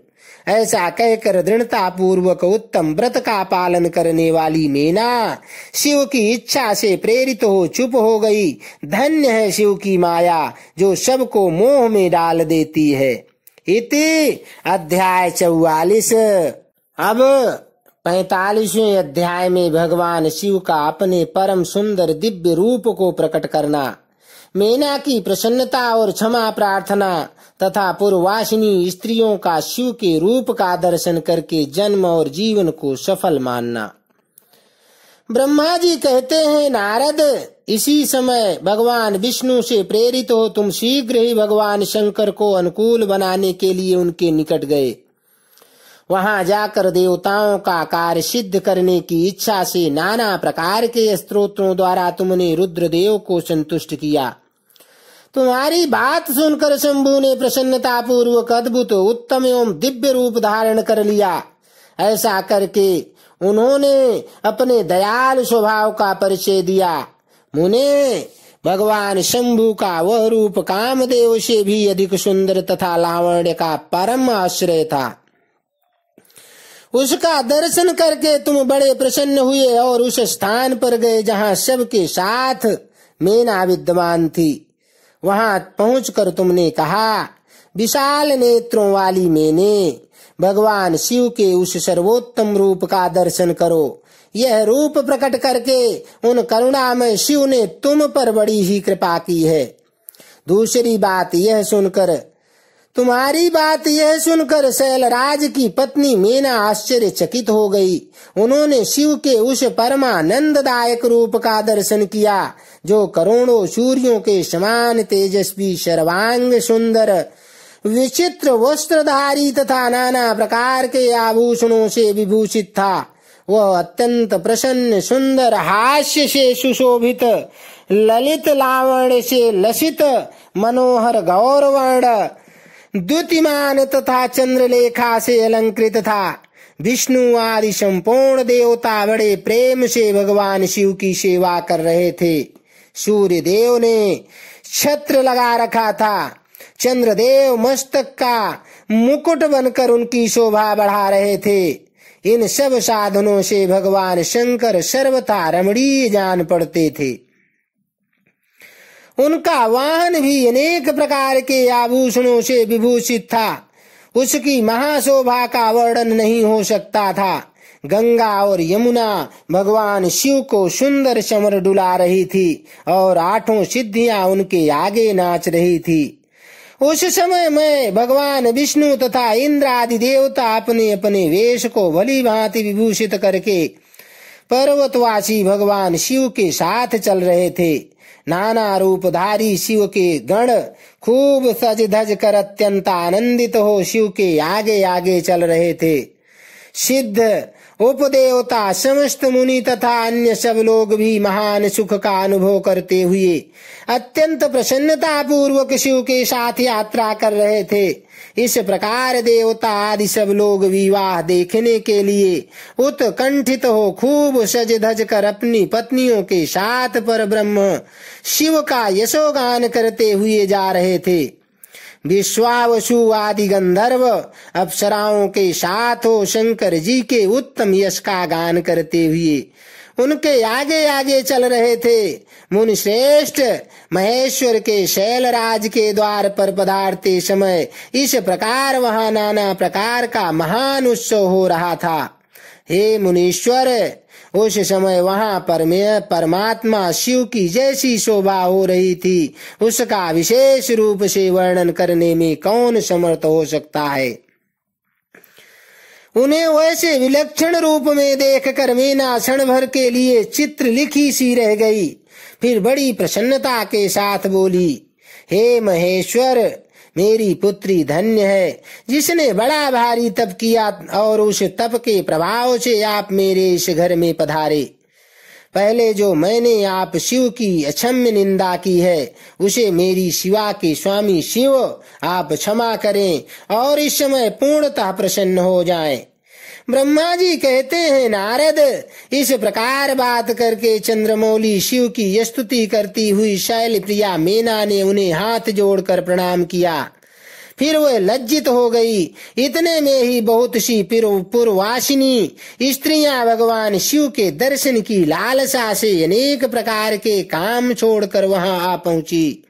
ऐसा कहकर दृढ़ता पूर्वक उत्तम व्रत का पालन करने वाली मेना शिव की इच्छा से प्रेरित हो चुप हो गई। धन्य है शिव की माया जो सबको मोह में डाल देती है। इति अध्याय 44। अब 45वें अध्याय में भगवान शिव का अपने परम सुंदर दिव्य रूप को प्रकट करना, मेना की प्रसन्नता और क्षमा प्रार्थना तथा पूर्ववासिनी स्त्रियों का शिव के रूप का दर्शन करके जन्म और जीवन को सफल मानना। ब्रह्मा जी कहते हैं, नारद, इसी समय भगवान विष्णु से प्रेरित हो तुम शीघ्र ही भगवान शंकर को अनुकूल बनाने के लिए उनके निकट गए। वहां जाकर देवताओं का कार्य सिद्ध करने की इच्छा से नाना प्रकार के स्तोत्रों द्वारा तुमने रुद्रदेव को संतुष्ट किया। तुम्हारी बात सुनकर शंभु ने प्रसन्नता पूर्वक अद्भुत उत्तम एवं दिव्य रूप धारण कर लिया। ऐसा करके उन्होंने अपने दयालु स्वभाव का परिचय दिया। मुने, भगवान शंभु का वह रूप कामदेव से भी अधिक सुंदर तथा लावण्य का परम आश्रय था। उसका दर्शन करके तुम बड़े प्रसन्न हुए और उस स्थान पर गए जहाँ सबके साथ मेना विद्यमान थी। वहां पहुंचकर तुमने कहा, विशाल नेत्रों वाली मैंने, भगवान शिव के उस सर्वोत्तम रूप का दर्शन करो। यह रूप प्रकट करके उन करुणामय शिव ने तुम पर बड़ी ही कृपा की है। दूसरी बात यह सुनकर तुम्हारी बात यह सुनकर शैलराज की पत्नी मेना आश्चर्यचकित हो गई। उन्होंने शिव के उस परमानंददायक रूप का दर्शन किया जो करोड़ों सूर्यों के समान तेजस्वी, सर्वांग सुंदर, विचित्र वस्त्रधारी तथा नाना प्रकार के आभूषणों से विभूषित था। वह अत्यंत प्रसन्न, सुंदर, हास्य से सुशोभित, ललित लावण्य से लसित, मनोहर गौरवर्ण, द्युतिमान तथा चंद्रलेखा से अलंकृत था। विष्णु आदि संपूर्ण देवता बड़े प्रेम से भगवान शिव की सेवा कर रहे थे। सूर्य देव ने छत्र लगा रखा था। चंद्रदेव मस्तक का मुकुट बनकर उनकी शोभा बढ़ा रहे थे। इन सब साधनों से भगवान शंकर सर्वथा रमणीय जान पड़ते थे। उनका वाहन भी अनेक प्रकार के आभूषणों से विभूषित था। उसकी महाशोभा का वर्णन नहीं हो सकता था। गंगा और यमुना भगवान शिव को सुंदर समर डुला रही थी और 8 सिद्धियां उनके आगे नाच रही थी। उस समय में भगवान विष्णु तथा इंद्र आदि देवता अपने अपने वेश को भली भांति विभूषित करके पर्वतवासी भगवान शिव के साथ चल रहे थे। नाना रूपधारी शिव के गण खूब सज धज कर अत्यंत आनंदित हो शिव के आगे आगे चल रहे थे। सिद्ध उपदेवता समस्त मुनि तथा अन्य सब लोग भी महान सुख का अनुभव करते हुए अत्यंत प्रसन्नता पूर्वक शिव के साथ यात्रा कर रहे थे। इस प्रकार देवता आदि सब लोग विवाह देखने के लिए उत्कंठित हो खूब सज धज कर अपनी पत्नियों के साथ पर ब्रह्म शिव का यशोगान करते हुए जा रहे थे। विश्वावसु आदि गंधर्व अप्सराओं के साथ हो शंकर जी के उत्तम यश का गान करते हुए उनके आगे आगे चल रहे थे। मुनि श्रेष्ठ महेश्वर के शैलराज के द्वार पर पधारते समय इस प्रकार वहां नाना प्रकार का महान उत्सव हो रहा था। हे मुनीश्वर, उस समय वहां परमात्मा शिव की जैसी शोभा हो रही थी उसका विशेष रूप से वर्णन करने में कौन समर्थ हो सकता है। उन्हें वैसे विलक्षण रूप में देखकर मीना क्षण भर के लिए चित्र लिखी सी रह गई। फिर बड़ी प्रसन्नता के साथ बोली, हे महेश्वर, मेरी पुत्री धन्य है जिसने बड़ा भारी तप किया और उस तप के प्रभाव से आप मेरे इस घर में पधारे। पहले जो मैंने आप शिव की अक्षम्य निंदा की है उसे मेरी शिवा के स्वामी शिव आप क्षमा करें और इस समय पूर्णतः प्रसन्न हो जाएं। ब्रह्मा जी कहते हैं, नारद, इस प्रकार बात करके चंद्रमौली शिव की स्तुति करती हुई शैल प्रिया मीना ने उन्हें हाथ जोड़कर प्रणाम किया। फिर वह लज्जित हो गई। इतने में ही बहुत सी पूर्ववासिनी स्त्रियां भगवान शिव के दर्शन की लालसा से अनेक प्रकार के काम छोड़कर वहां आ पहुंची।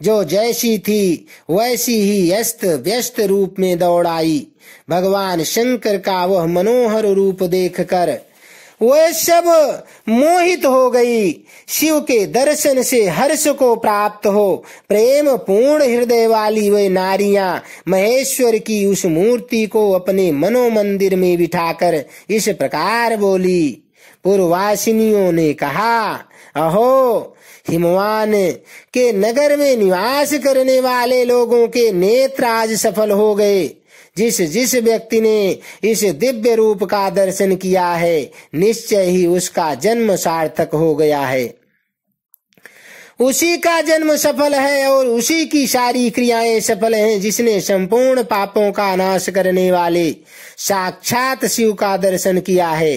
जो जैसी थी वैसी ही अस्त व्यस्त रूप में दौड़ आई। भगवान शंकर का वह मनोहर रूप देखकर वह सब मोहित हो गई। शिव के दर्शन से हर्ष को प्राप्त हो प्रेम पूर्ण हृदय वाली वे नारियां महेश्वर की उस मूर्ति को अपने मनोमंदिर में बिठाकर इस प्रकार बोली। पूर्ववासिनियों ने कहा, अहो, हिमवान के नगर में निवास करने वाले लोगों के नेत्र आज सफल हो गए। जिस व्यक्ति ने इस दिव्य रूप का दर्शन किया है निश्चय ही उसका जन्म सार्थक हो गया है। उसी का जन्म सफल है और उसी की सारी क्रियाएं सफल हैं जिसने संपूर्ण पापों का नाश करने वाले साक्षात शिव का दर्शन किया है।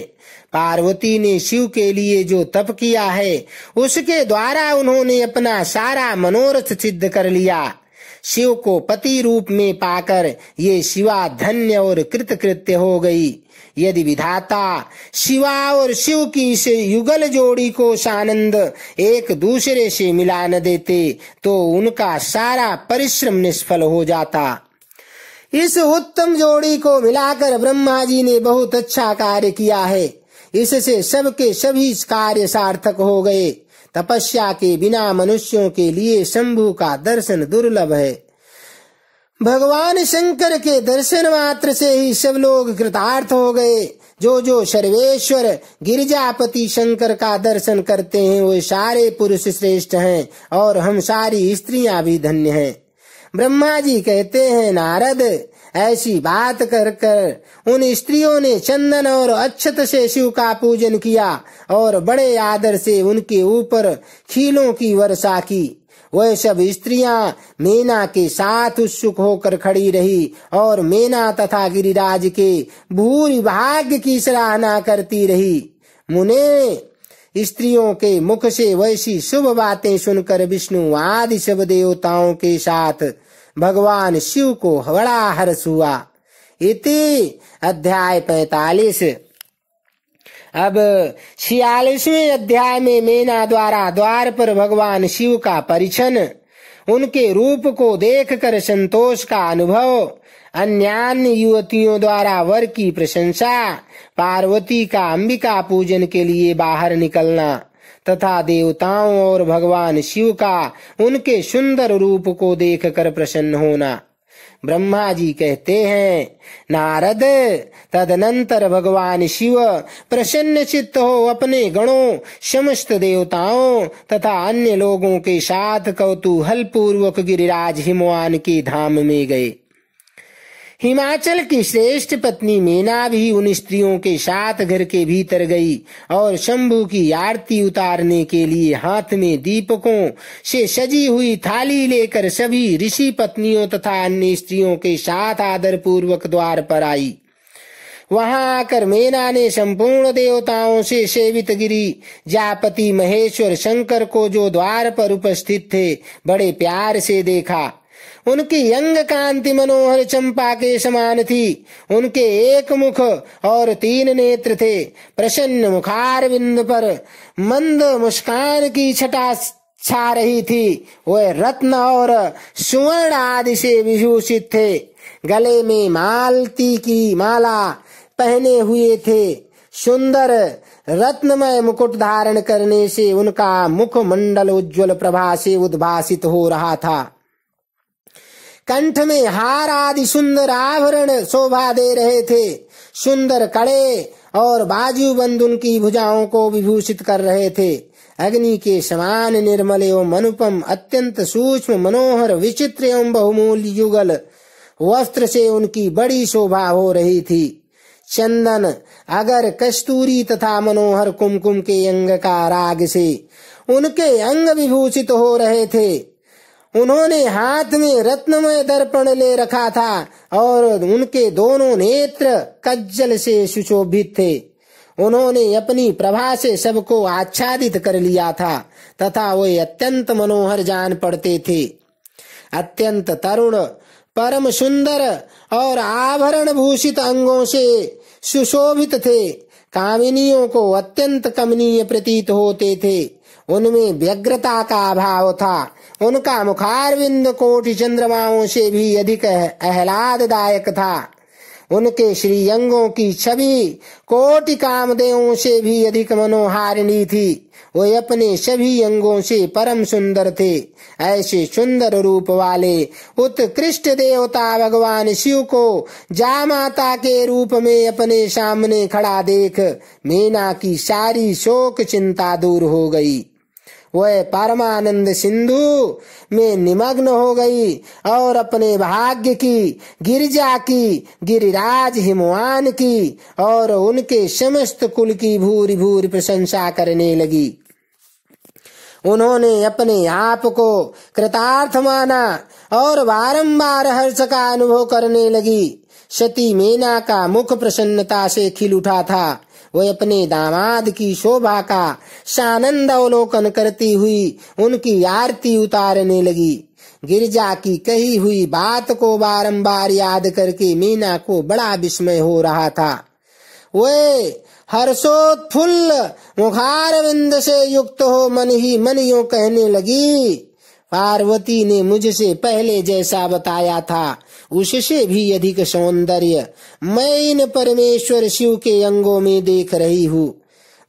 पार्वती ने शिव के लिए जो तप किया है उसके द्वारा उन्होंने अपना सारा मनोरथ सिद्ध कर लिया। शिव को पति रूप में पाकर ये शिवा धन्य और कृतकृत्य हो गई। यदि विधाता शिवा और शिव की इस युगल जोड़ी को सानंद एक दूसरे से मिला न देते तो उनका सारा परिश्रम निष्फल हो जाता। इस उत्तम जोड़ी को मिलाकर ब्रह्मा जी ने बहुत अच्छा कार्य किया है। इससे सबके सभी कार्य सार्थक हो गए। तपस्या के बिना मनुष्यों के लिए शंभु का दर्शन दुर्लभ है। भगवान शंकर के दर्शन मात्र से ही सब लोग कृतार्थ हो गए। जो सर्वेश्वर गिरिजापति शंकर का दर्शन करते हैं वे सारे पुरुष श्रेष्ठ हैं और हम सारी स्त्रियां भी धन्य हैं। ब्रह्मा जी कहते हैं, नारद, ऐसी बात कर कर उन स्त्रियों ने चंदन और अक्षत से शिव का पूजन किया और बड़े आदर से उनके ऊपर खीलों की वर्षा की। वह सब स्त्रियां मीना के साथ उत्सुक होकर खड़ी रही और मीना तथा गिरिराज के भूरि भाग्य की सराहना करती रही। मुने, स्त्रियों के मुख से वैसी शुभ बातें सुनकर विष्णु आदि सब देवताओं के साथ भगवान शिव को बड़ा हर्ष हुआ। इति अध्याय 45। अब 46वें अध्याय में मेना द्वारा द्वार पर भगवान शिव का परिछन, उनके रूप को देखकर संतोष का अनुभव, अन्यान्य युवतियों द्वारा वर की प्रशंसा, पार्वती का अंबिका पूजन के लिए बाहर निकलना तथा देवताओं और भगवान शिव का उनके सुंदर रूप को देखकर प्रसन्न होना। ब्रह्मा जी कहते हैं, नारद, तदनंतर भगवान शिव प्रसन्न चित्त हो अपने गणों, समस्त देवताओं तथा अन्य लोगों के साथ कौतूहल पूर्वक गिरिराज हिमवान के धाम में गए। हिमाचल की श्रेष्ठ पत्नी मेना भी उन स्त्रियों के साथ घर के भीतर गई और शंभु की आरती उतारने के लिए हाथ में दीपकों से सजी हुई थाली लेकर सभी ऋषि पत्नियों तथा अन्य स्त्रियों के साथ आदर पूर्वक द्वार पर आई। वहां आकर मेना ने संपूर्ण देवताओं से सेवित गिरि जापति महेश्वर शंकर को, जो द्वार पर उपस्थित थे, बड़े प्यार से देखा। उनकी अंग कांति मनोहर चंपा के समान थी। उनके एक मुख और 3 नेत्र थे। प्रसन्न मुखारविंद पर मंद मुस्कान की छटा छा रही थी। वह रत्न और सुवर्ण आदि से विभूषित थे। गले में मालती की माला पहने हुए थे। सुंदर रत्नमय मुकुट धारण करने से उनका मुखमंडल उज्ज्वल प्रभा से उद्भासित हो रहा था। कंठ में हार आदि सुंदर आभरण शोभा दे रहे थे। सुंदर कड़े और बाजूबंद उनकी भुजाओं को विभूषित कर रहे थे। अग्नि के समान निर्मल एवं अनुपम, अत्यंत सूक्ष्म, मनोहर, विचित्र एवं बहुमूल्य युगल वस्त्र से उनकी बड़ी शोभा हो रही थी। चंदन, अगर, कस्तूरी तथा मनोहर कुमकुम के अंग का राग से उनके अंग विभूषित हो रहे थे। उन्होंने हाथ में रत्नमय दर्पण ले रखा था और उनके दोनों नेत्र कज्जल से सुशोभित थे। उन्होंने अपनी प्रभा से सबको आच्छादित कर लिया था तथा वे अत्यंत मनोहर जान पड़ते थे। अत्यंत तरुण, परम सुंदर और आभरण भूषित अंगों से सुशोभित थे। कामिनियों को अत्यंत कमनीय प्रतीत होते थे। उनमें व्यग्रता का अभाव था। उनका मुखारविंद कोटि चंद्रमाओं से भी अधिक आह्लाददायक था। उनके श्रीअंगों की छवि कोटि कामदेवों से भी अधिक मनोहारिणी थी। वे अपने सभी अंगों से परम सुंदर थे। ऐसे सुंदर रूप वाले उत्कृष्ट देवता भगवान शिव को जामाता के रूप में अपने सामने खड़ा देख मेना की सारी शोक चिंता दूर हो गई। वह परमानंद सिंधु में निमग्न हो गई और अपने भाग्य की, गिरिजा की, गिरिराज हिमवान की और उनके समस्त कुल की भूरि भूरि प्रशंसा करने लगी। उन्होंने अपने आप को कृतार्थ माना और बारंबार हर्ष का अनुभव करने लगी। सती मेना का मुख प्रसन्नता से खिल उठा था। वह अपने दामाद की शोभा का सानंद अवलोकन करती हुई उनकी आरती उतारने लगी। गिरिजा की कही हुई बात को बारंबार याद करके मीना को बड़ा विस्मय हो रहा था। वे हर्षोत्फुल्ल मुखारविंद से युक्त हो मन ही मन यूं कहने लगी, पार्वती ने मुझसे पहले जैसा बताया था उससे भी अधिक सौंदर्य मैं इन परमेश्वर शिव के अंगों में देख रही हूँ।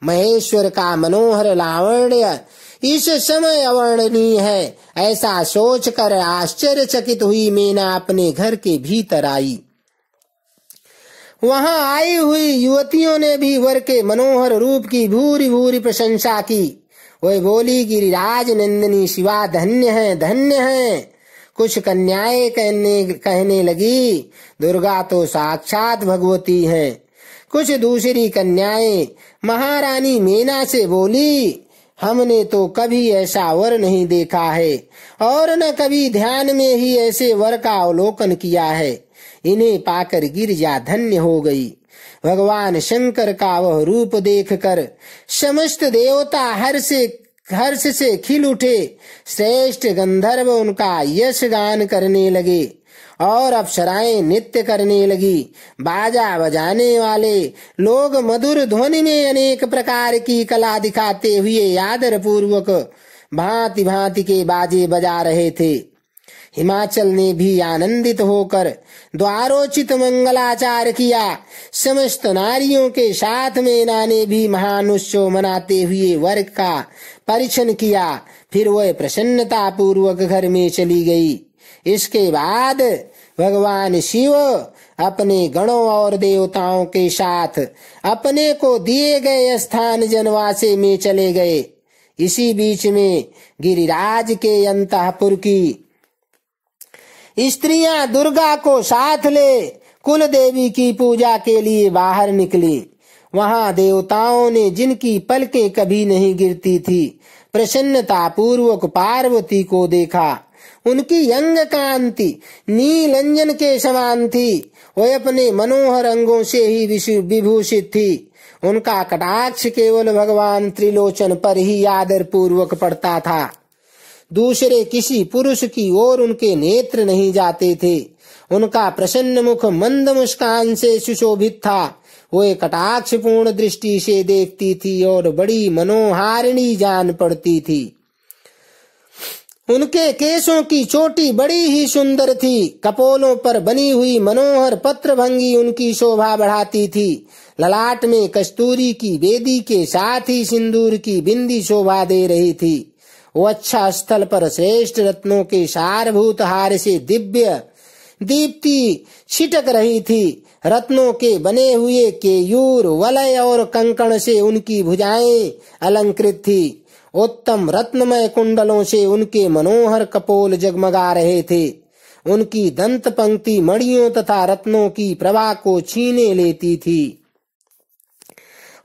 महेश्वर का मनोहर लावण्य इस समय अवर्णनीय है। ऐसा सोचकर आश्चर्यचकित हुई मीना अपने घर के भीतर आई। वहां आई हुई युवतियों ने भी वर के मनोहर रूप की भूरि भूरि प्रशंसा की। वह बोली, गिरिराज नंदिनी शिवा धन्य है, धन्य है। कुछ कन्याएं कहने लगी, दुर्गा तो साक्षात भगवती हैं। कुछ दूसरी कन्याएं महारानी मीना से बोली, हमने तो कभी ऐसा वर नहीं देखा है और न कभी ध्यान में ही ऐसे वर का अवलोकन किया है। इन्हें पाकर गिरिजा धन्य हो गई। भगवान शंकर का वह रूप देखकर समस्त देवता हर्ष से खिल उठे। श्रेष्ठ गंधर्व उनका यश गान करने लगे और अप्सराएं नृत्य करने लगी। बाजा बजाने वाले लोग मधुर ध्वनि में अनेक प्रकार की कला दिखाते हुए आदर पूर्वक भांति भांति के बाजे बजा रहे थे। हिमाचल ने भी आनंदित होकर द्वारोचित मंगलाचार किया। समस्त नारियों के साथ मैना ने भी महान उत्सव मनाते हुए वर्ग का परीक्षण किया। फिर वह प्रसन्नता पूर्वक घर में चली गई। इसके बाद भगवान शिव अपने गणों और देवताओं के साथ अपने को दिए गए स्थान जनवासे में चले गए। इसी बीच में गिरिराज के अंतःपुर की स्त्रियां दुर्गा को साथ ले कुल देवी की पूजा के लिए बाहर निकली। वहां देवताओं ने, जिनकी पलकें कभी नहीं गिरती थी, प्रसन्नता पूर्वक पार्वती को देखा। उनकी अंग कांति नीलंजन के समान थी। वह अपने मनोहर अंगों से ही विभूषित थी। उनका कटाक्ष केवल भगवान त्रिलोचन पर ही आदर पूर्वक पड़ता था। दूसरे किसी पुरुष की ओर उनके नेत्र नहीं जाते थे। उनका प्रसन्न मुख मंद मुस्कान से सुशोभित था। वह कटाक्ष पूर्ण दृष्टि से देखती थी और बड़ी मनोहारिणी जान पड़ती थी। उनके केशों की चोटी बड़ी ही सुंदर थी। कपोलों पर बनी हुई मनोहर पत्रभंगी उनकी शोभा बढ़ाती थी। ललाट में कस्तूरी की बेदी के साथ ही सिंदूर की बिंदी शोभा दे रही थी। वो अच्छा स्थल पर श्रेष्ठ रत्नों के सारभूत हार से दिव्य दीप्ति छिटक रही थी। रत्नों के बने हुए केयूर, वलय और कंकण से उनकी भुजाएं अलंकृत थी। उत्तम रत्नमय कुंडलों से उनके मनोहर कपोल जगमगा रहे थे। उनकी दंत पंक्ति मणियों तथा रत्नों की प्रभा को छीने लेती थी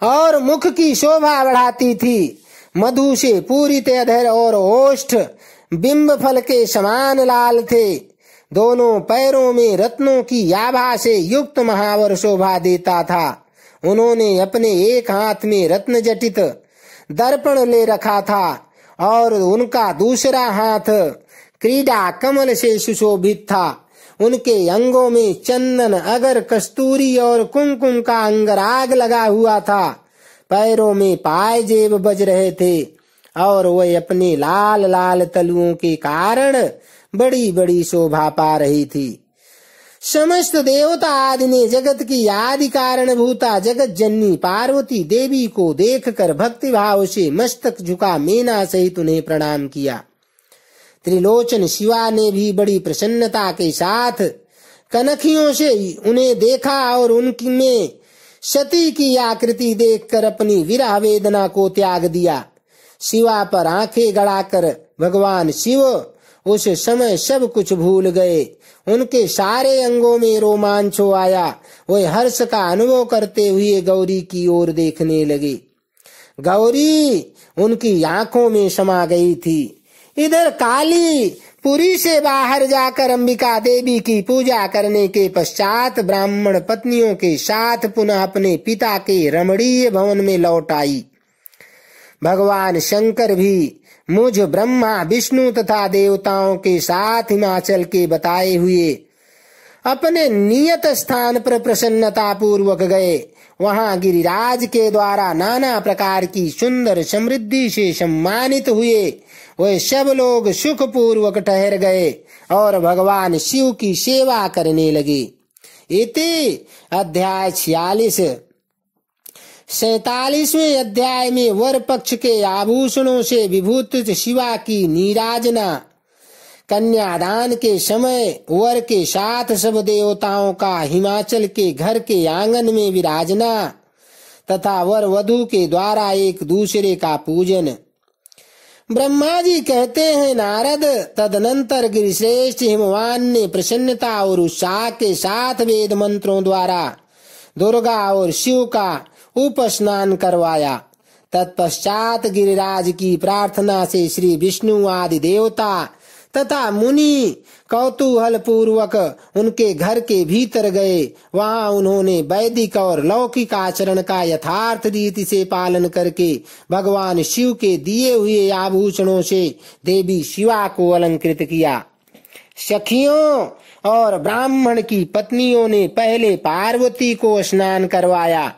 और मुख की शोभा बढ़ाती थी। मधु से पूरित अधर और ओष्ठ बिंब फल के समान लाल थे। दोनों पैरों में रत्नों की आभा से युक्त महावर शोभा देता था। उन्होंने अपने एक हाथ में रत्न जटित दर्पण ले रखा था और उनका दूसरा हाथ क्रीडा कमल से सुशोभित था। उनके अंगों में चंदन, अगर, कस्तूरी और कुमकुम का अंगराग लगा हुआ था। पैरों में पायजेब बज रहे थे और वह अपने लाल लाल तलुओं के कारण बड़ी बड़ी शोभा पा रही थी। समस्त देवता आदि ने जगत की आदि कारण भूता जगत जननी पार्वती देवी को देखकर भक्ति भाव से मस्तक झुका मेना सहित उन्हें प्रणाम किया। त्रिलोचन शिवा ने भी बड़ी प्रसन्नता के साथ कनखियों से उन्हें देखा और उनमें सती की आकृति देखकर अपनी विरह वेदना को त्याग दिया। शिवा पर आंखें गड़ाकर भगवान शिव उस समय सब कुछ भूल गए। उनके सारे अंगों में रोमांच हो आया। वह हर्ष का अनुभव करते हुए गौरी की ओर देखने लगे। गौरी उनकी आंखों में समा गई थी। इधर काली पुरी से बाहर जाकर अंबिका देवी की पूजा करने के पश्चात ब्राह्मण पत्नियों के साथ पुनः अपने पिता के रमणीय भवन में लौट आई। भगवान शंकर भी मुझ ब्रह्मा, विष्णु तथा देवताओं के साथ हिमाचल के बताए हुए अपने नियत स्थान पर प्रसन्नता पूर्वक गए। वहां गिरिराज के द्वारा नाना प्रकार की सुंदर समृद्धि से सम्मानित हुए। वे सब लोग सुख पूर्वक ठहर गए और भगवान शिव की सेवा करने लगे। इति अध्याय 46। 47वें अध्याय में वर पक्ष के आभूषणों से विभूषित शिवा की नीराजना, कन्यादान के समय वर के साथ सब देवताओं का हिमाचल के घर के आंगन में विराजना तथा वर वधू के द्वारा एक दूसरे का पूजन। ब्रह्मा जी कहते हैं, नारद, तदनंतर गिरिश्रेष्ठ हिमवान ने प्रसन्नता और उत्साह के साथ वेद मंत्रों द्वारा दुर्गा और शिव का उपस्नान करवाया। तत्पश्चात गिरिराज की प्रार्थना से श्री विष्णु आदि देवता तथा मुनि कौतूहल पूर्वक उनके घर के भीतर गए। वहां उन्होंने वैदिक और लौकिक आचरण का यथार्थ रीति से पालन करके भगवान शिव के दिए हुए आभूषणों से देवी शिवा को अलंकृत किया। सखियों और ब्राह्मण की पत्नियों ने पहले पार्वती को स्नान करवाया,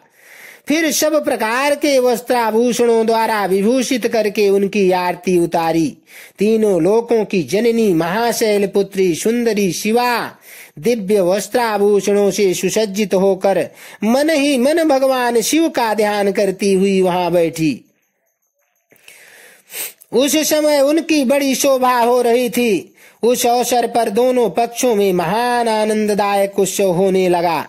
फिर सब प्रकार के वस्त्राभूषणों द्वारा विभूषित करके उनकी आरती उतारी। तीनों लोकों की जननी महाशैल पुत्री सुंदरी शिवा दिव्य वस्त्राभूषणों से सुसज्जित होकर मन ही मन भगवान शिव का ध्यान करती हुई वहां बैठी। उस समय उनकी बड़ी शोभा हो रही थी। उस अवसर पर दोनों पक्षों में महान आनंददायक उत्सव होने लगा।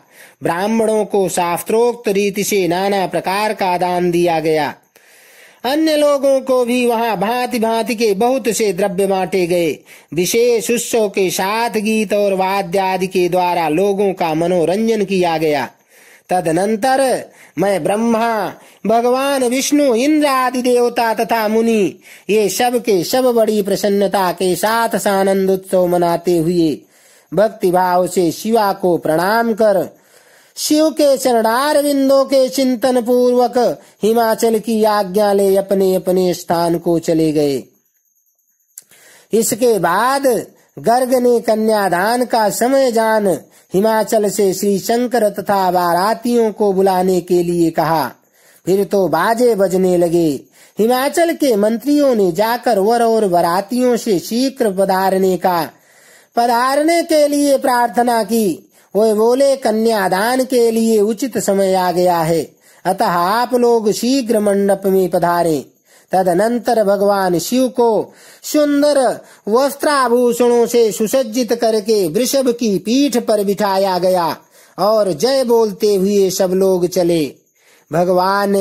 ब्राह्मणों को शास्त्रोक्त रीति से नाना प्रकार का दान दिया गया। अन्य लोगों को भी वहां भांति भांति के बहुत से द्रव्य बांटे गए। विशेष उत्सव के साथ गीत और वाद्य आदि के द्वारा लोगों का मनोरंजन किया गया। तदनंतर मैं ब्रह्मा, भगवान विष्णु, इंद्र आदि देवता तथा मुनि ये सब के सब बड़ी प्रसन्नता के साथ सानंद उत्सव मनाते हुए भक्ति भाव से शिवा को प्रणाम कर शिव के चरणार बिंदों के चिंतन पूर्वक हिमाचल की आज्ञा ले अपने अपने स्थान को चले गए। इसके बाद गर्ग ने कन्यादान का समय जान हिमाचल से श्री शंकर तथा बारातियों को बुलाने के लिए कहा। फिर तो बाजे बजने लगे। हिमाचल के मंत्रियों ने जाकर वर और बारातियों से शीघ्र पधारने के लिए प्रार्थना की। वे बोले, कन्यादान के लिए उचित समय आ गया है, अतः आप लोग शीघ्र मंडप में पधारें। तदनंतर भगवान शिव को सुंदर वस्त्राभूषणों से सुसज्जित करके वृषभ की पीठ पर बिठाया गया और जय बोलते हुए सब लोग चले। भगवान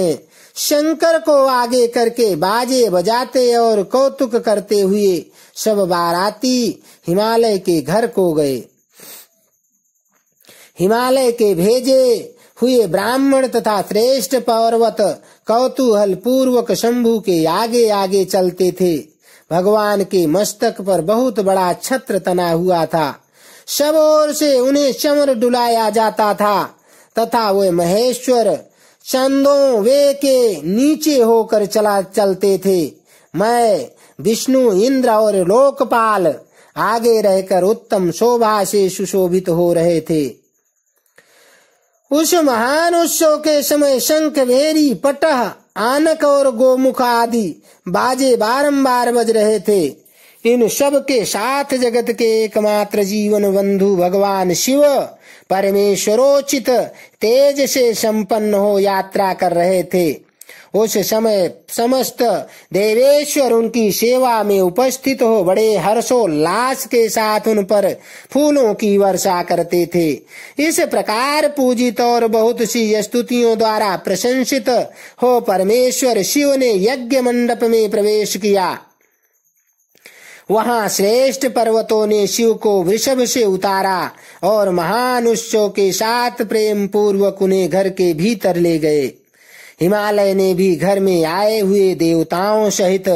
शंकर को आगे करके बाजे बजाते और कौतुक करते हुए सब बाराती हिमालय के घर को गए। हिमालय के भेजे हुए ब्राह्मण तथा श्रेष्ठ पर्वत कौतूहल पूर्वक शंभु के आगे आगे चलते थे। भगवान के मस्तक पर बहुत बड़ा छत्र तना हुआ था। सब ओर से उन्हें चमर डुलाया जाता था तथा वे महेश्वर चंदों वे के नीचे होकर चलते थे। मैं, विष्णु, इंद्र और लोकपाल आगे रहकर उत्तम शोभा से सुशोभित हो रहे थे। उस महान उत्सव के समय शंख, भेरी, पटह, आनक और गोमुख आदि बाजे बारंबार बज रहे थे। इन सब के साथ जगत के एकमात्र जीवन बंधु भगवान शिव परमेश्वरोचित तेज से संपन्न हो यात्रा कर रहे थे। उस समय समस्त देवेश्वर उनकी सेवा में उपस्थित हो बड़े हर्षोल्लास के साथ उन पर फूलों की वर्षा करते थे। इस प्रकार पूजित और बहुत सी स्तुतियों द्वारा प्रशंसित हो परमेश्वर शिव ने यज्ञ मंडप में प्रवेश किया। वहां श्रेष्ठ पर्वतों ने शिव को वृषभ से उतारा और महान उत्सव के साथ प्रेम पूर्वक उन्हें घर के भीतर ले गए। हिमालय ने भी घर में आए हुए देवताओं सहित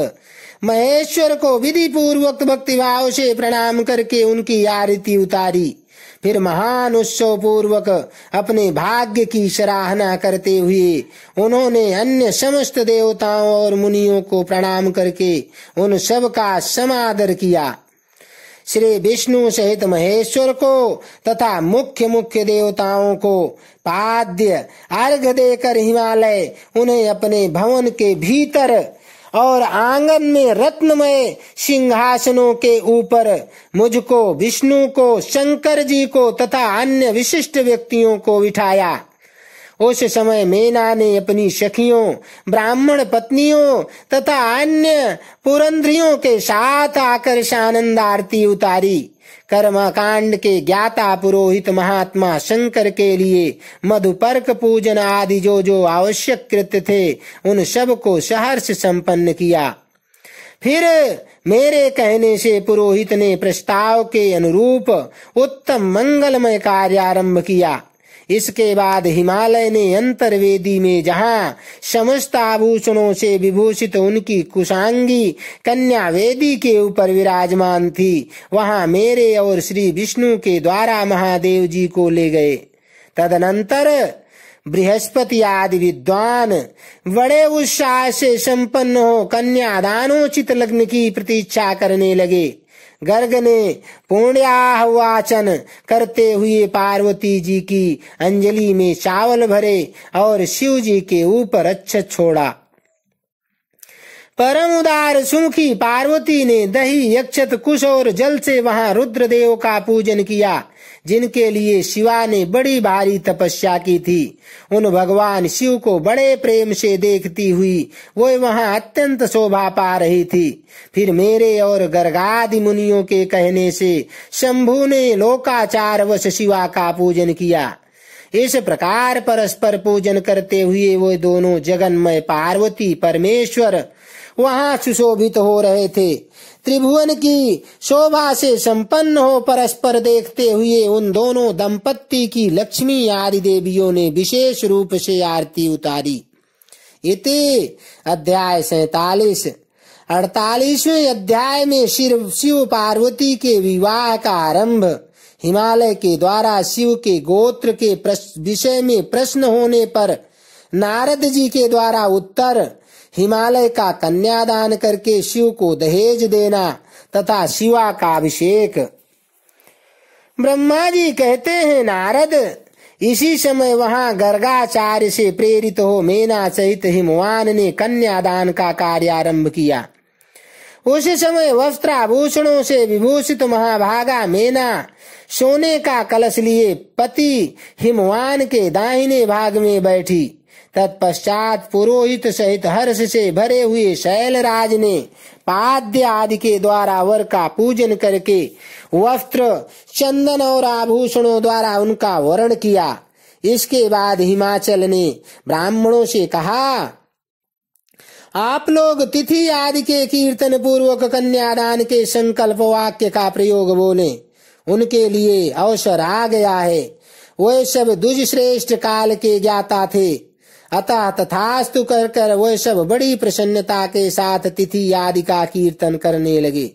महेश्वर को विधि पूर्वक भक्तिभाव से प्रणाम करके उनकी आरती उतारी। फिर महान उत्सव पूर्वक अपने भाग्य की सराहना करते हुए उन्होंने अन्य समस्त देवताओं और मुनियों को प्रणाम करके उन सब का समादर किया। श्री विष्णु सहित महेश्वर को तथा मुख्य मुख्य देवताओं को पाद्य अर्घ देकर हिमालय उन्हें अपने भवन के भीतर और आंगन में रत्नमय सिंहासनों के ऊपर मुझको, विष्णु को, शंकर जी को तथा अन्य विशिष्ट व्यक्तियों को बिठाया। उस समय मेना ने अपनी सखियों, ब्राह्मण पत्नियों तथा अन्य पुरंध्रियों के साथ आकर सानंद आरती उतारी। कर्मकांड के ज्ञाता पुरोहित महात्मा शंकर के लिए मधुपर्क पूजन आदि जो जो आवश्यक कृत्य थे उन सब को सहर्ष संपन्न किया। फिर मेरे कहने से पुरोहित ने प्रस्ताव के अनुरूप उत्तम मंगलमय कार्य आरंभ किया। इसके बाद हिमालय ने अंतर्वेदी में जहाँ समस्त आभूषणों से विभूषित उनकी कुशांगी कन्या वेदी के ऊपर विराजमान थी, वहाँ मेरे और श्री विष्णु के द्वारा महादेव जी को ले गए। तदनंतर बृहस्पति आदि विद्वान बड़े उत्साह से संपन्न हो कन्यादानोचित लग्न की प्रतीक्षा करने लगे। गर्ग ने पुण्याहवाचन करते हुए पार्वती जी की अंजलि में चावल भरे और शिव जी के ऊपर अक्षत छोड़ा। परम उदार सुमुखी पार्वती ने दही, अक्षत, कुश और जल से वहां रुद्रदेव का पूजन किया, जिनके लिए शिवा ने बड़ी भारी तपस्या की थी। उन भगवान शिव को बड़े प्रेम से देखती हुई वो वहां अत्यंत शोभा पा रही थी। फिर मेरे और गर्गादि मुनियों के कहने से शंभु ने लोकाचार वश शिवा का पूजन किया। इस प्रकार परस्पर पूजन करते हुए वो दोनों जगन्मय पार्वती परमेश्वर वहां सुशोभित हो रहे थे। त्रिभुवन की शोभा से संपन्न हो परस्पर देखते हुए उन दोनों दंपत्ति की लक्ष्मी आदि देवियों ने विशेष रूप से आरती उतारी। इति अध्याय 47। 48वें अध्याय में शिव पार्वती के विवाह का आरंभ, हिमालय के द्वारा शिव के गोत्र के विषय में प्रश्न होने पर नारद जी के द्वारा उत्तर, हिमालय का कन्यादान करके शिव को दहेज देना तथा शिवा का अभिषेक। ब्रह्मा जी कहते हैं, नारद, इसी समय वहां गर्गाचार्य से प्रेरित हो मेना सहित हिमवान ने कन्यादान का कार्य आरंभ किया। उस समय वस्त्राभूषणों से विभूषित महाभागा मेना सोने का कलश लिए पति हिमवान के दाहिने भाग में बैठी। तत्पश्चात पुरोहित सहित हर्ष से भरे हुए शैलराज ने पाद्य आदि के द्वारा वर का पूजन करके वस्त्र, चंदन और आभूषणों द्वारा उनका वरण किया। इसके बाद हिमाचल ने ब्राह्मणों से कहा, आप लोग तिथि आदि के कीर्तन पूर्वक कन्यादान के संकल्प वाक्य का प्रयोग बोले, उनके लिए अवसर आ गया है। वे सब द्विज श्रेष्ठ काल के ज्ञाता थे, अतः तथास्तु कर वे सब बड़ी प्रसन्नता के साथ तिथि आदि का कीर्तन करने लगे।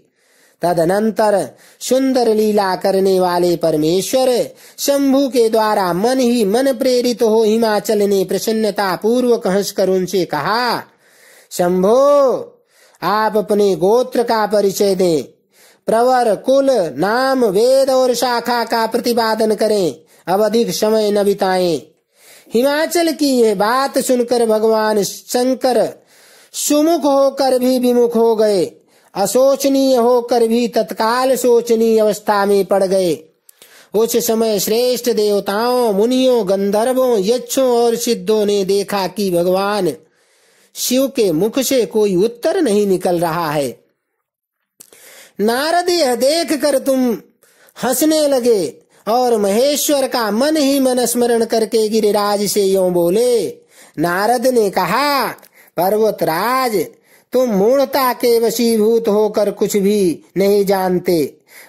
तदनंतर सुंदर लीला करने वाले परमेश्वर शंभु के द्वारा मन ही मन प्रेरित हो हिमाचल ने प्रसन्नता पूर्वक हंसकर उनसे कहा, शंभो, आप अपने गोत्र का परिचय दें, प्रवर, कुल, नाम, वेद और शाखा का प्रतिपादन करें, अब अधिक समय न बिताएं। हिमाचल की यह बात सुनकर भगवान शंकर सुमुख होकर भी विमुख हो गए, अशोचनीय होकर भी तत्काल शोचनीय अवस्था में पड़ गए। उस समय श्रेष्ठ देवताओं, मुनियों, गंधर्वों, यक्षों और सिद्धों ने देखा कि भगवान शिव के मुख से कोई उत्तर नहीं निकल रहा है। नारद यह देख कर तुम हंसने लगे और महेश्वर का मन ही मन स्मरण करके गिरिराज से यूं बोले। नारद ने कहा, पर्वतराज, तुम मूढ़ता के वशीभूत होकर कुछ भी नहीं जानते।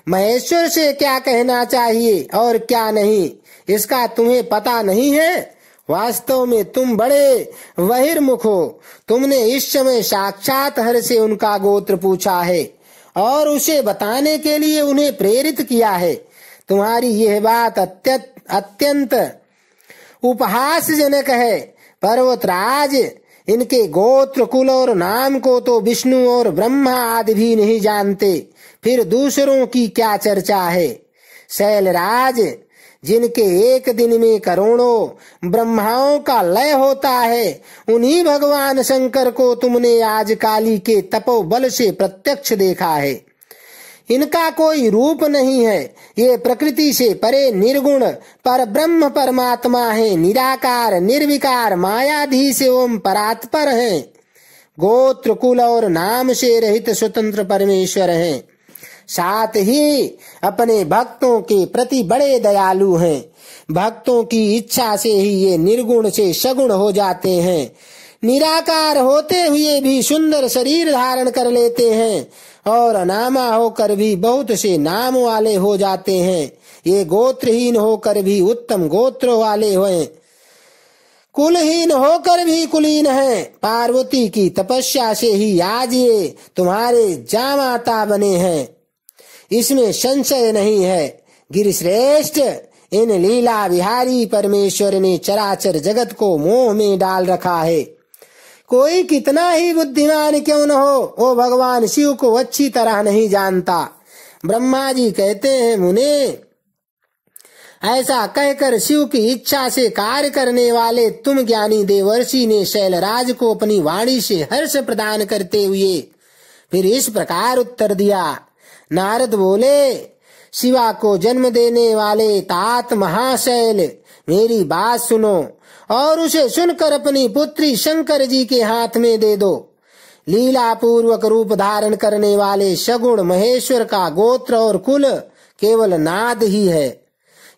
महेश्वर से क्या कहना चाहिए और क्या नहीं, इसका तुम्हें पता नहीं है। वास्तव में तुम बड़े बहिर्मुख हो। तुमने इस समय साक्षात हर से उनका गोत्र पूछा है और उसे बताने के लिए उन्हें प्रेरित किया है। तुम्हारी यह बात अत्यंत उपहासजनक है। पर्वतराज, इनके गोत्र, कुल और नाम को तो विष्णु और ब्रह्मा आदि भी नहीं जानते, फिर दूसरों की क्या चर्चा है। शैलराज, जिनके एक दिन में करोड़ों ब्रह्माओं का लय होता है, उन्हीं भगवान शंकर को तुमने आज काली के तपोबल से प्रत्यक्ष देखा है। इनका कोई रूप नहीं है, ये प्रकृति से परे निर्गुण पर ब्रह्म परमात्मा है, निराकार, निर्विकार, मायाधीश एवं परात्पर हैं। गोत्र, कुल और नाम से रहित स्वतंत्र परमेश्वर हैं। साथ ही अपने भक्तों के प्रति बड़े दयालु हैं। भक्तों की इच्छा से ही ये निर्गुण से सगुण हो जाते हैं। निराकार होते हुए भी सुंदर शरीर धारण कर लेते हैं और अनामा होकर भी बहुत से नाम वाले हो जाते हैं। ये गोत्रहीन होकर भी उत्तम गोत्र वाले हैं, कुलहीन होकर भी कुलीन हैं। पार्वती की तपस्या से ही आज ये तुम्हारे जामाता बने हैं, इसमें संशय नहीं है। गिरिश्रेष्ठ, इन लीला विहारी परमेश्वर ने चराचर जगत को मोह में डाल रखा है। कोई कितना ही बुद्धिमान क्यों न हो, वो भगवान शिव को अच्छी तरह नहीं जानता। ब्रह्मा जी कहते हैं, मुने, ऐसा कहकर शिव की इच्छा से कार्य करने वाले तुम ज्ञानी देवर्षि ने शैलराज को अपनी वाणी से हर्ष प्रदान करते हुए फिर इस प्रकार उत्तर दिया। नारद बोले, शिवा को जन्म देने वाले तात महाशैल, मेरी बात सुनो और उसे सुनकर अपनी पुत्री शंकर जी के हाथ में दे दो। लीला पूर्वक रूप धारण करने वाले सगुण महेश्वर का गोत्र और कुल केवल नाद ही है।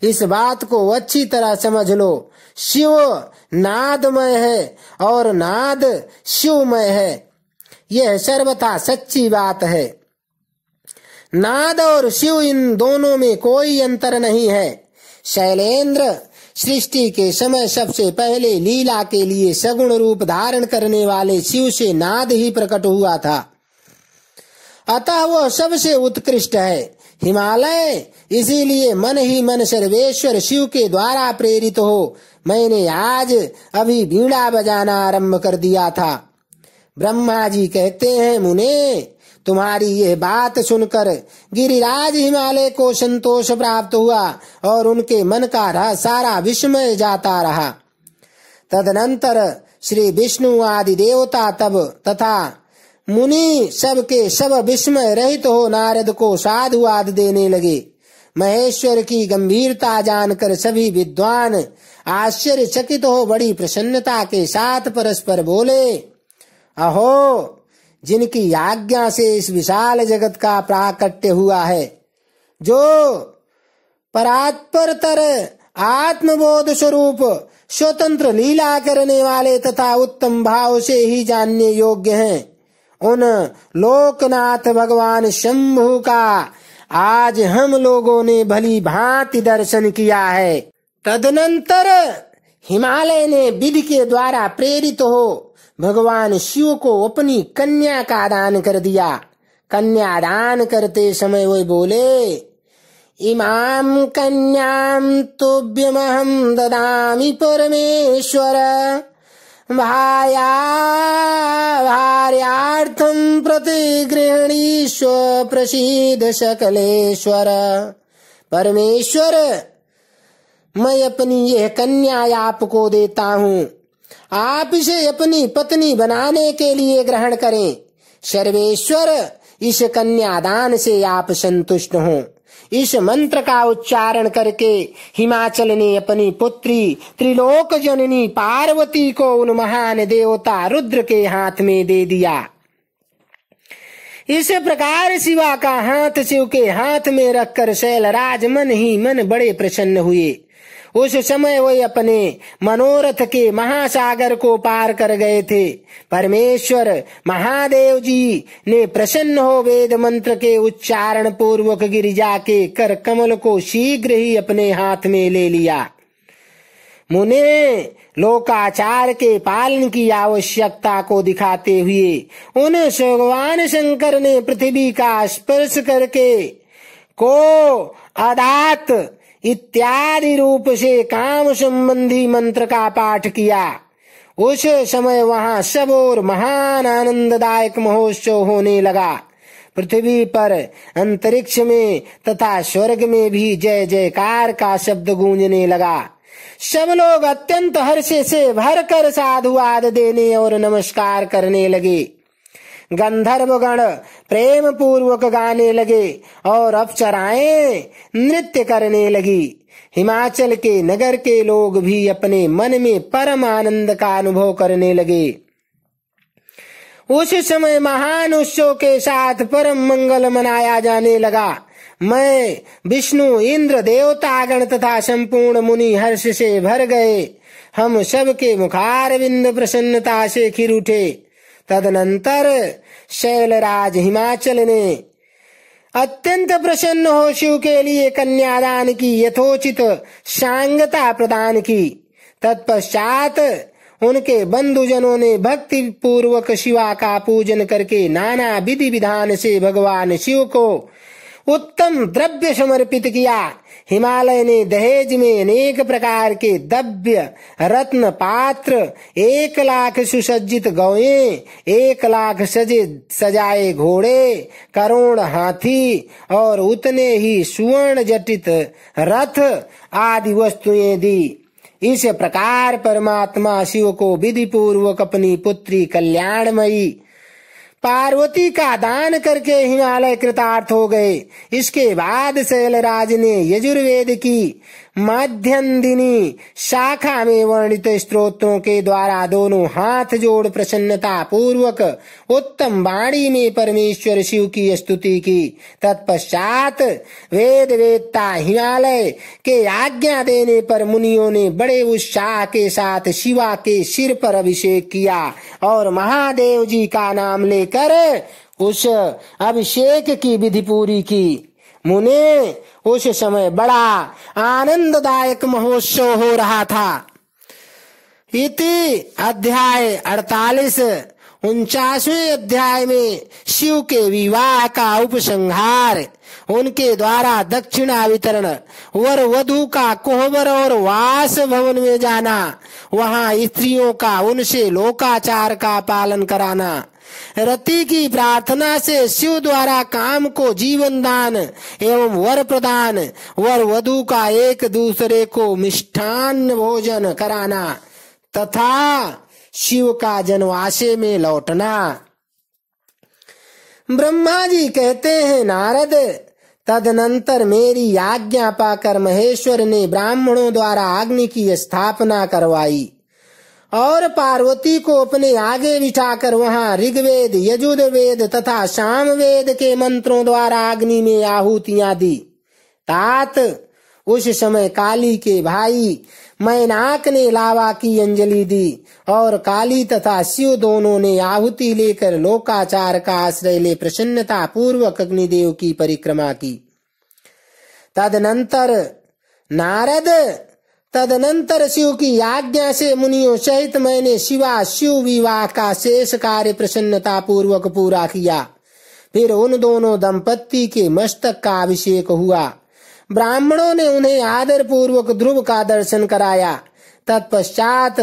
इस बात को अच्छी तरह समझ लो। शिव नादमय है और नाद शिवमय है। यह सर्वथा सच्ची बात है। नाद और शिव, इन दोनों में कोई अंतर नहीं है। शैलेंद्र, सृष्टि के समय सबसे पहले लीला के लिए सगुण रूप धारण करने वाले शिव से नाद ही प्रकट हुआ था, अतः वह सबसे उत्कृष्ट है। हिमालय, इसीलिए मन ही मन सर्वेश्वर शिव के द्वारा प्रेरित हो मैंने आज अभी वीणा बजाना आरंभ कर दिया था। ब्रह्मा जी कहते हैं, मुने, तुम्हारी यह बात सुनकर गिरिराज हिमालय को संतोष प्राप्त हुआ और उनके मन का सारा विस्मय जाता रहा। तदनंतर श्री विष्णु आदि देवता तब तथा मुनि सबके सब विस्मय रहित हो नारद को साधुवाद देने लगे। महेश्वर की गंभीरता जानकर सभी विद्वान आश्चर्यचकित हो बड़ी प्रसन्नता के साथ परस्पर बोले, अहो, जिनकी आज्ञा से इस विशाल जगत का प्राकट्य हुआ है, जो परात्परतर आत्मबोध स्वरूप स्वतंत्र लीला करने वाले तथा उत्तम भाव से ही जानने योग्य हैं, उन लोकनाथ भगवान शंभु का आज हम लोगों ने भली भांति दर्शन किया है। तदनंतर हिमालय ने विधि के द्वारा प्रेरित हो भगवान शिव को अपनी कन्या का दान कर दिया। कन्या दान करते समय वे बोले, इमाम कन्याम तुभ्यमहं ददामि परमेश्वर, भार्यार्थं प्रतिगृह्णीष्व प्रसीद सकलेश्वर। परमेश्वर, मैं अपनी यह कन्या आपको देता हूँ, आप इसे अपनी पत्नी बनाने के लिए ग्रहण करें। सर्वेश्वर, इस कन्यादान से आप संतुष्ट हों। इस मंत्र का उच्चारण करके हिमाचल ने अपनी पुत्री त्रिलोक जननी पार्वती को उन महान देवता रुद्र के हाथ में दे दिया। इस प्रकार शिवा का हाथ शिव के हाथ में रखकर शैलराज मन ही मन बड़े प्रसन्न हुए। उस समय वे अपने मनोरथ के महासागर को पार कर गए थे। परमेश्वर महादेव जी ने प्रसन्न हो वेद मंत्र के उच्चारण पूर्वक गिरिजा के कर कमल को शीघ्र ही अपने हाथ में ले लिया। मुने, लोकाचार के पालन की आवश्यकता को दिखाते हुए उन भगवान शंकर ने पृथ्वी का स्पर्श करके को अदात इत्यादि रूप से काम संबंधी मंत्र का पाठ किया। उस समय वहां सब और महान आनंददायक महोत्सव होने लगा। पृथ्वी पर, अंतरिक्ष में तथा स्वर्ग में भी जय जयकार का शब्द गूंजने लगा। सब लोग अत्यंत हर्ष से भरकर साधुवाद देने और नमस्कार करने लगे। गंधर्वगण प्रेम पूर्वक गाने लगे और अप्सराएं नृत्य करने लगी। हिमाचल के नगर के लोग भी अपने मन में परम आनंद का अनुभव करने लगे। उस समय महान उत्सव के साथ परम मंगल मनाया जाने लगा। मैं, विष्णु, इंद्र, देवतागण तथा संपूर्ण मुनि हर्ष से भर गए। हम सबके मुखारविंद प्रसन्नता से खिल उठे। तदनंतर शैलराज हिमाचल ने अत्यंत प्रसन्न हो शिव के लिए कन्यादान की यथोचित सांगता प्रदान की। तत्पश्चात उनके बंधुजनों ने भक्ति पूर्वक शिवा का पूजन करके नाना विधि विधान से भगवान शिव को उत्तम द्रव्य समर्पित किया। हिमालय ने दहेज में अनेक प्रकार के द्रव्य, रत्न पात्र, 1,00,000 सुसज्जित गौएं, 1,00,000 सजाए घोड़े, करोड़ हाथी और उतने ही सुवर्ण जटित रथ आदि वस्तुएं दी। इस प्रकार परमात्मा शिव को विधि पूर्वक अपनी पुत्री कल्याणमयी पार्वती का दान करके हिमालय कृतार्थ हो गए। इसके बाद शैलराज ने यजुर्वेद की माध्यन्दिनी शाखा में वर्णित स्तोत्रों के द्वारा दोनों हाथ जोड़ प्रसन्नता पूर्वक उत्तम वाणी में परमेश्वर शिव की स्तुति की। तत्पश्चात वेद वेदता हिमालय के आज्ञा देने पर मुनियों ने बड़े उत्साह के साथ शिवा के सिर पर अभिषेक किया और महादेव जी का नाम लेकर उस अभिषेक की विधि पूरी की। मुने उस समय बड़ा आनंददायक महोत्सव हो रहा था। इति अध्याय 48। 49वें अध्याय में शिव के विवाह का उपसंहार, उनके द्वारा दक्षिणा वितरण, वर वधू का कोहबर और वास भवन में जाना, वहां स्त्रियों का उनसे लोकाचार का पालन कराना, रति की प्रार्थना से शिव द्वारा काम को जीवन दान एवं वर प्रदान, वर वधू का एक दूसरे को मिष्ठान्न भोजन कराना तथा शिव का जनवासे में लौटना। ब्रह्मा जी कहते हैं, नारद, तदनंतर मेरी आज्ञा पाकर महेश्वर ने ब्राह्मणों द्वारा अग्नि की स्थापना करवाई और पार्वती को अपने आगे बिठाकर वहां ऋग्वेद, यजुर्वेद तथा सामवेद के मंत्रों द्वारा अग्नि में आहुतियां दी। तात उस समय काली के भाई मैनाक ने लावा की अंजलि दी और काली तथा शिव दोनों ने आहुति लेकर लोकाचार का आश्रय ले प्रसन्नता पूर्वक अग्निदेव की परिक्रमा की। तदनंतर शिव की आज्ञा से मुनियों सहित मैंने शिव विवाह का शेष कार्य प्रसन्नता पूर्वक पूरा किया। फिर उन दोनों दंपत्ति के मस्तक का अभिषेक हुआ। ब्राह्मणों ने उन्हें आदर पूर्वक ध्रुव का दर्शन कराया। तत्पश्चात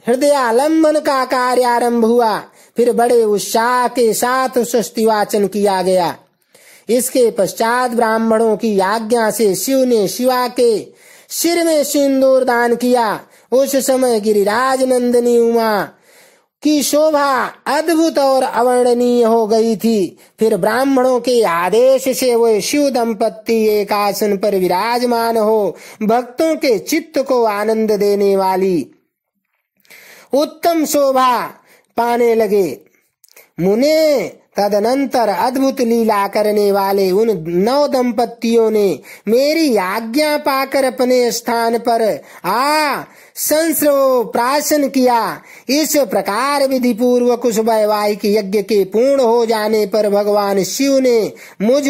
हृदयालंबन का कार्य आरंभ हुआ। फिर बड़े उत्साह के साथ स्वस्ति वाचन किया गया। इसके पश्चात ब्राह्मणों की आज्ञा से शिव ने शिवा के सिर में सिंदूर दान किया। उस समय गिरिराज नंदिनी उमा की शोभा अद्भुत और अवर्णनीय हो गई थी। फिर ब्राह्मणों के आदेश से वे शिव दंपत्ति एक आसन पर विराजमान हो भक्तों के चित्त को आनंद देने वाली उत्तम शोभा पाने लगे। मुने, तदनंतर अद्भुत लीला करने वाले उन 9 दंपत्तियों ने मेरी आज्ञा पाकर अपने स्थान पर संस्रोप्राशन किया। इस प्रकार विधि पूर्वक उस वैवाहिक यज्ञ के पूर्ण हो जाने पर भगवान शिव ने मुझ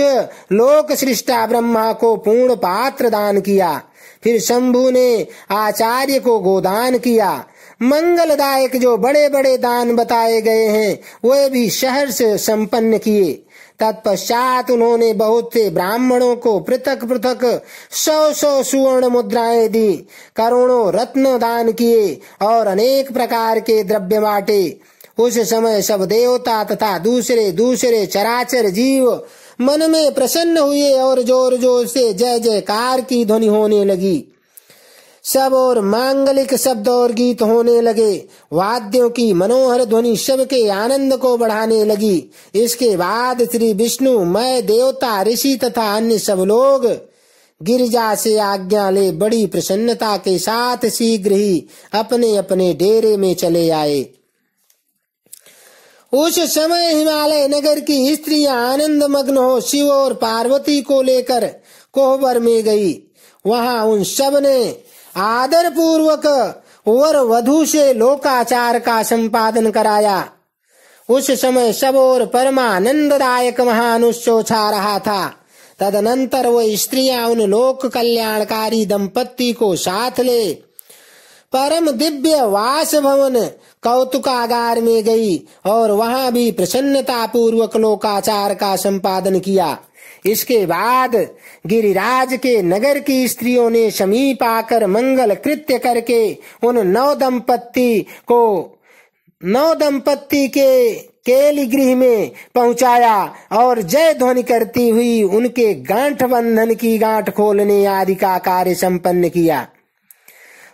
लोक सृष्टा ब्रह्मा को पूर्ण पात्र दान किया। फिर शंभु ने आचार्य को गोदान किया। मंगलदायक जो बड़े बड़े दान बताए गए हैं वे भी सहर्ष संपन्न किए। तत्पश्चात उन्होंने बहुत से ब्राह्मणों को पृथक पृथक 100 सुवर्ण मुद्राएं दी, करोड़ों रत्न दान किए और अनेक प्रकार के द्रव्य बांटे। उस समय सब देवता तथा दूसरे चराचर जीव मन में प्रसन्न हुए और जोर जोर से जय जयकार की ध्वनि होने लगी। सब और मांगलिक शब्द और गीत होने लगे। वाद्यों की मनोहर ध्वनि सबके आनंद को बढ़ाने लगी। इसके बाद श्री विष्णु, मैं, देवता, ऋषि तथा अन्य सब लोग गिरिजा से आज्ञा ले बड़ी प्रसन्नता के साथ शीघ्र ही अपने अपने डेरे में चले आए। उस समय हिमालय नगर की स्त्रियां आनंद मग्न हो शिव और पार्वती को लेकर कोहबर में गई। वहां उन सब ने आदर पूर्वक वर वधू से लोकाचार का संपादन कराया। उस समय सब और परमानंददायक महान उत्सव छा रहा था। तदनंतर वो स्त्रियां उन लोक कल्याणकारी दंपत्ति को साथ ले परम दिव्य वास भवन कौतुकागार में गई और वहां भी प्रसन्नता पूर्वक लोकाचार का संपादन किया। इसके बाद गिरिराज के नगर की स्त्रियों ने समीप आकर मंगल कृत्य करके उन नौ दंपत्ति के केली गृह में पहुंचाया और जय ध्वनि करती हुई उनके गांठ बंधन की गांठ खोलने आदि का कार्य संपन्न किया।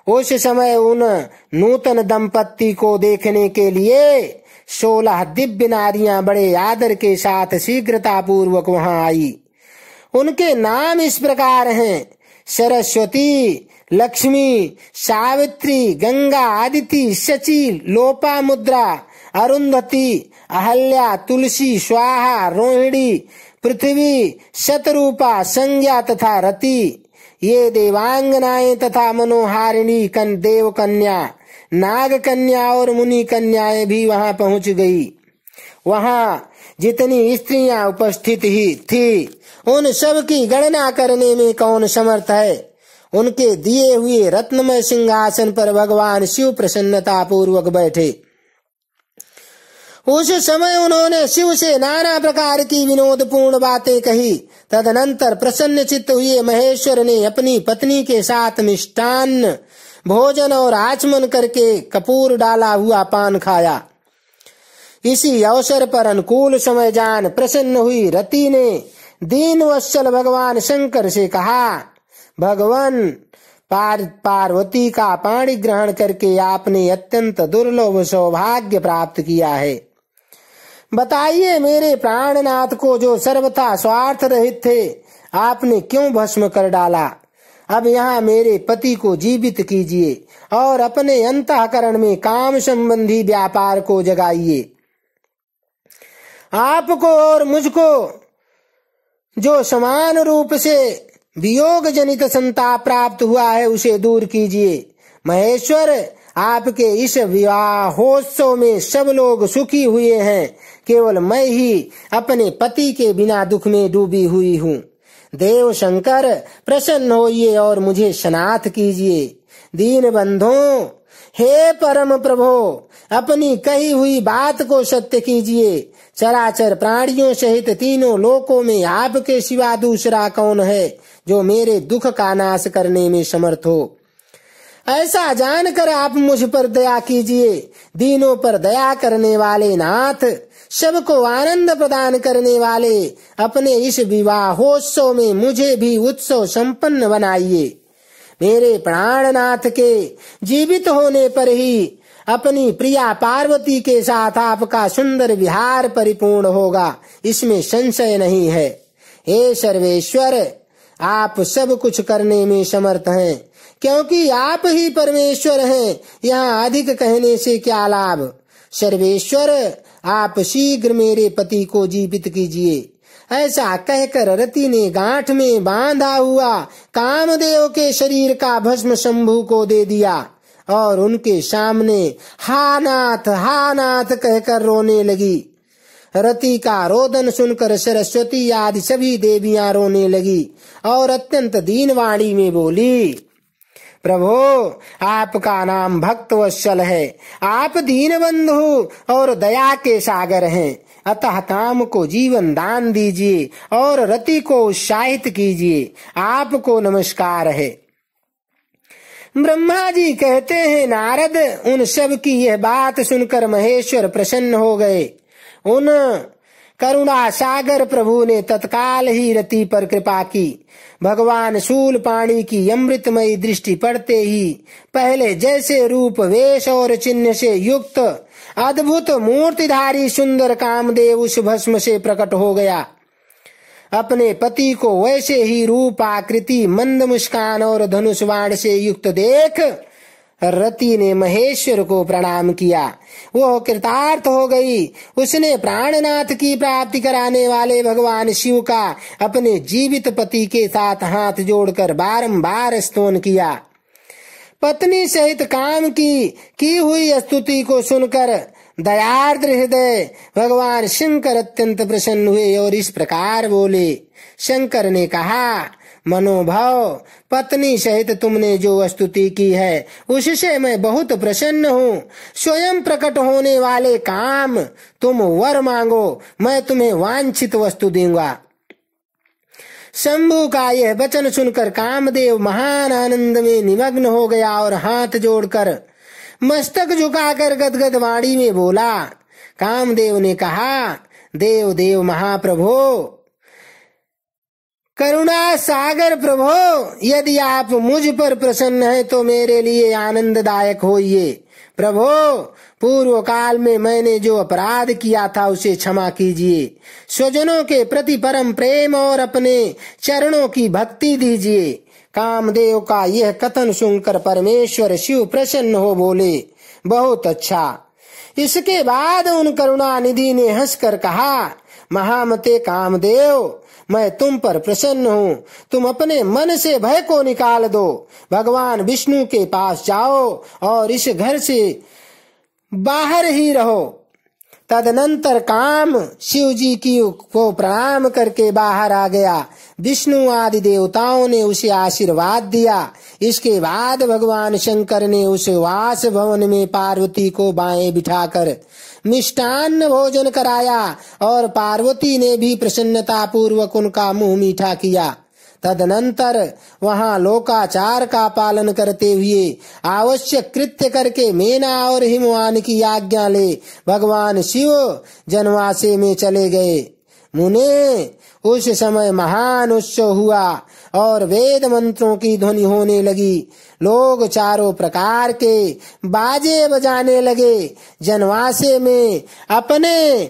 उस समय उन नूतन दंपत्ति को देखने के लिए 16 दिव्य नारियां बड़े आदर के साथ शीघ्रता पूर्वक वहां आई। उनके नाम इस प्रकार हैं: सरस्वती, लक्ष्मी, सावित्री, गंगा, आदिति, शची, लोपामुद्रा, अरुंधति, अहल्या, तुलसी, स्वाहा, रोहिणी, पृथ्वी, शतरूपा, संज्ञा तथा रति। ये देवांगनाएं तथा मनोहारिणी देव कन्या, नाग कन्या और मुनि कन्याएं भी वहां पहुंच गई। वहां जितनी स्त्रियां उपस्थित ही थी उन सब की गणना करने में कौन समर्थ है। उनके दिए हुए रत्नमय सिंहासन पर भगवान शिव प्रसन्नता पूर्वक बैठे। उस समय उन्होंने शिव से नाना प्रकार की विनोदपूर्ण बातें कही। तदनंतर प्रसन्न चित्त हुए महेश्वर ने अपनी पत्नी के साथ मिष्टान्न भोजन और आचमन करके कपूर डाला हुआ पान खाया। इसी अवसर पर अनुकूल समय जान प्रसन्न हुई रति ने दीन वत्सल भगवान शंकर से कहा, भगवान पार्वती का पाणी ग्रहण करके आपने अत्यंत दुर्लभ सौभाग्य प्राप्त किया है। बताइए, मेरे प्राणनाथ को जो सर्वथा स्वार्थ रहित थे आपने क्यों भस्म कर डाला। अब यहाँ मेरे पति को जीवित कीजिए और अपने अंतःकरण में काम संबंधी व्यापार को जगाइए। आपको और मुझको जो समान रूप से वियोग जनित संताप प्राप्त हुआ है उसे दूर कीजिए। महेश्वर, आपके इस विवाहोत्सव में सब लोग सुखी हुए हैं, केवल मैं ही अपने पति के बिना दुख में डूबी हुई हूँ। देव शंकर, प्रसन्न होइए और मुझे शनाथ कीजिए। दीन बंधुओं, हे परम प्रभो, अपनी कही हुई बात को सत्य कीजिए। चराचर प्राणियों सहित तीनों लोकों में आपके सिवा दूसरा कौन है जो मेरे दुख का नाश करने में समर्थ हो। ऐसा जानकर आप मुझ पर दया कीजिए। दीनों पर दया करने वाले नाथ, सबको आनंद प्रदान करने वाले, अपने इस विवाहोत्सव में मुझे भी उत्सव संपन्न बनाइए। मेरे प्राणनाथ के जीवित होने पर ही अपनी प्रिया पार्वती के साथ आपका सुंदर विहार परिपूर्ण होगा, इसमें संशय नहीं है। हे सर्वेश्वर, आप सब कुछ करने में समर्थ हैं, क्योंकि आप ही परमेश्वर हैं। यहाँ अधिक कहने से क्या लाभ। सर्वेश्वर, आप शीघ्र मेरे पति को जीवित कीजिए। ऐसा कहकर रति ने गांठ में बांधा हुआ कामदेव के शरीर का भस्म शंभू को दे दिया और उनके सामने हा नाथ कहकर रोने लगी। रति का रोदन सुनकर सरस्वती आदि सभी देवियां रोने लगी और अत्यंत दीन वाणी में बोली, प्रभो, आपका नाम भक्त वत्सल है। आप दीन बंधु और दया के सागर हैं, अतः काम को जीवन दान दीजिए और रति को उत्साहित कीजिए। आपको नमस्कार है। ब्रह्मा जी कहते हैं, नारद, उन सब की यह बात सुनकर महेश्वर प्रसन्न हो गए। उन करुणा सागर प्रभु ने तत्काल ही रति पर कृपा की। भगवान शूलपाणी की अमृतमयी दृष्टि पड़ते ही पहले जैसे रूप, वेश और चिन्ह से युक्त अद्भुत मूर्तिधारी सुंदर कामदेव उस भस्म से प्रकट हो गया। अपने पति को वैसे ही रूप, आकृति, मंद मुस्कान और धनुष बाण से युक्त देख रति ने महेश्वर को प्रणाम किया। वह कृतार्थ हो गई। उसने प्राणनाथ की प्राप्ति कराने वाले भगवान शिव का अपने जीवित पति के साथ हाथ जोड़कर बारंबार स्तोन किया। पत्नी सहित काम की हुई स्तुति को सुनकर दयार्द्र हृदय भगवान शंकर अत्यंत प्रसन्न हुए और इस प्रकार बोले। शंकर ने कहा, मनोभाव पत्नी सहित तुमने जो स्तुति की है उससे मैं बहुत प्रसन्न हूँ। स्वयं प्रकट होने वाले काम, तुम वर मांगो, मैं तुम्हें वांछित वस्तु दूंगा। शंभु का यह वचन सुनकर कामदेव महान आनंद में निमग्न हो गया और हाथ जोड़कर मस्तक झुकाकर गदगद वाणी में बोला। कामदेव ने कहा, देव देव महाप्रभो, करुणा सागर प्रभो, यदि आप मुझ पर प्रसन्न हैं तो मेरे लिए आनंददायक होइए। प्रभो, पूर्व काल में मैंने जो अपराध किया था उसे क्षमा कीजिए। स्वजनों के प्रति परम प्रेम और अपने चरणों की भक्ति दीजिए। कामदेव का यह कथन सुनकर परमेश्वर शिव प्रसन्न हो बोले, बहुत अच्छा। इसके बाद उन करुणा निधि ने हंसकर कहा, महामते कामदेव, मैं तुम पर प्रसन्न हूँ। तुम अपने मन से भय को निकाल दो। भगवान विष्णु के पास जाओ और इस घर से बाहर ही रहो। तदनंतर काम शिव जी को प्रणाम करके बाहर आ गया। विष्णु आदि देवताओं ने उसे आशीर्वाद दिया। इसके बाद भगवान शंकर ने उस वास भवन में पार्वती को बाएं बिठाकर मिष्टान्न भोजन कराया और पार्वती ने भी प्रसन्नता पूर्वक उनका मुंह मीठा किया। तदनंतर वहां लोकाचार का पालन करते हुए आवश्यक कृत्य करके मेना और हिमवान की आज्ञा ले भगवान शिव जनवासे में चले गए। मुने, उस समय महान उत्सव हुआ और वेद मंत्रों की ध्वनि होने लगी। लोग चारों प्रकार के बाजे बजाने लगे। जनवासे में अपने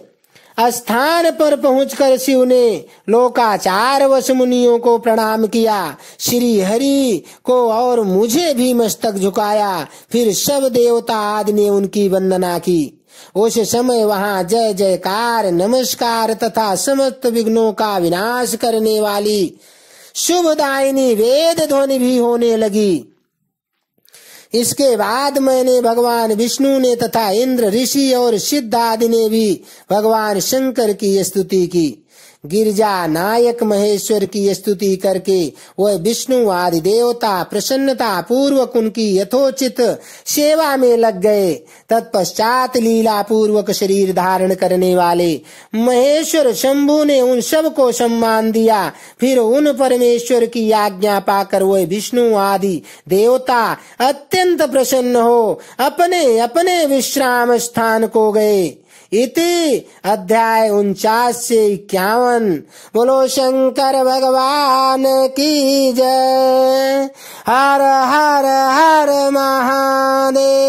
स्थान पर पहुंचकर शिव ने लोकाचार वश मुनियों को प्रणाम किया। श्री हरि को और मुझे भी मस्तक झुकाया। फिर सब देवता आदि ने उनकी वंदना की। उस समय वहां जय जयकार, नमस्कार तथा समस्त विघ्नों का विनाश करने वाली शुभदायिनी वेद ध्वनि भी होने लगी। इसके बाद मैंने भगवान विष्णु ने तथा इंद्र, ऋषि और सिद्ध आदि ने भी भगवान शंकर की स्तुति की। गिरजा नायक महेश्वर की स्तुति करके वह विष्णु आदि देवता प्रसन्नता पूर्वक उनकी यथोचित सेवा में लग गए। तत्पश्चात लीला पूर्वक शरीर धारण करने वाले महेश्वर शंभु ने उन सब को सम्मान दिया। फिर उन परमेश्वर की आज्ञा पाकर वह विष्णु आदि देवता अत्यंत प्रसन्न हो अपने अपने विश्राम स्थान को गए। इति अध्याय 49 से 51। बोलो शंकर भगवान की जय। हर हर हर महादेव।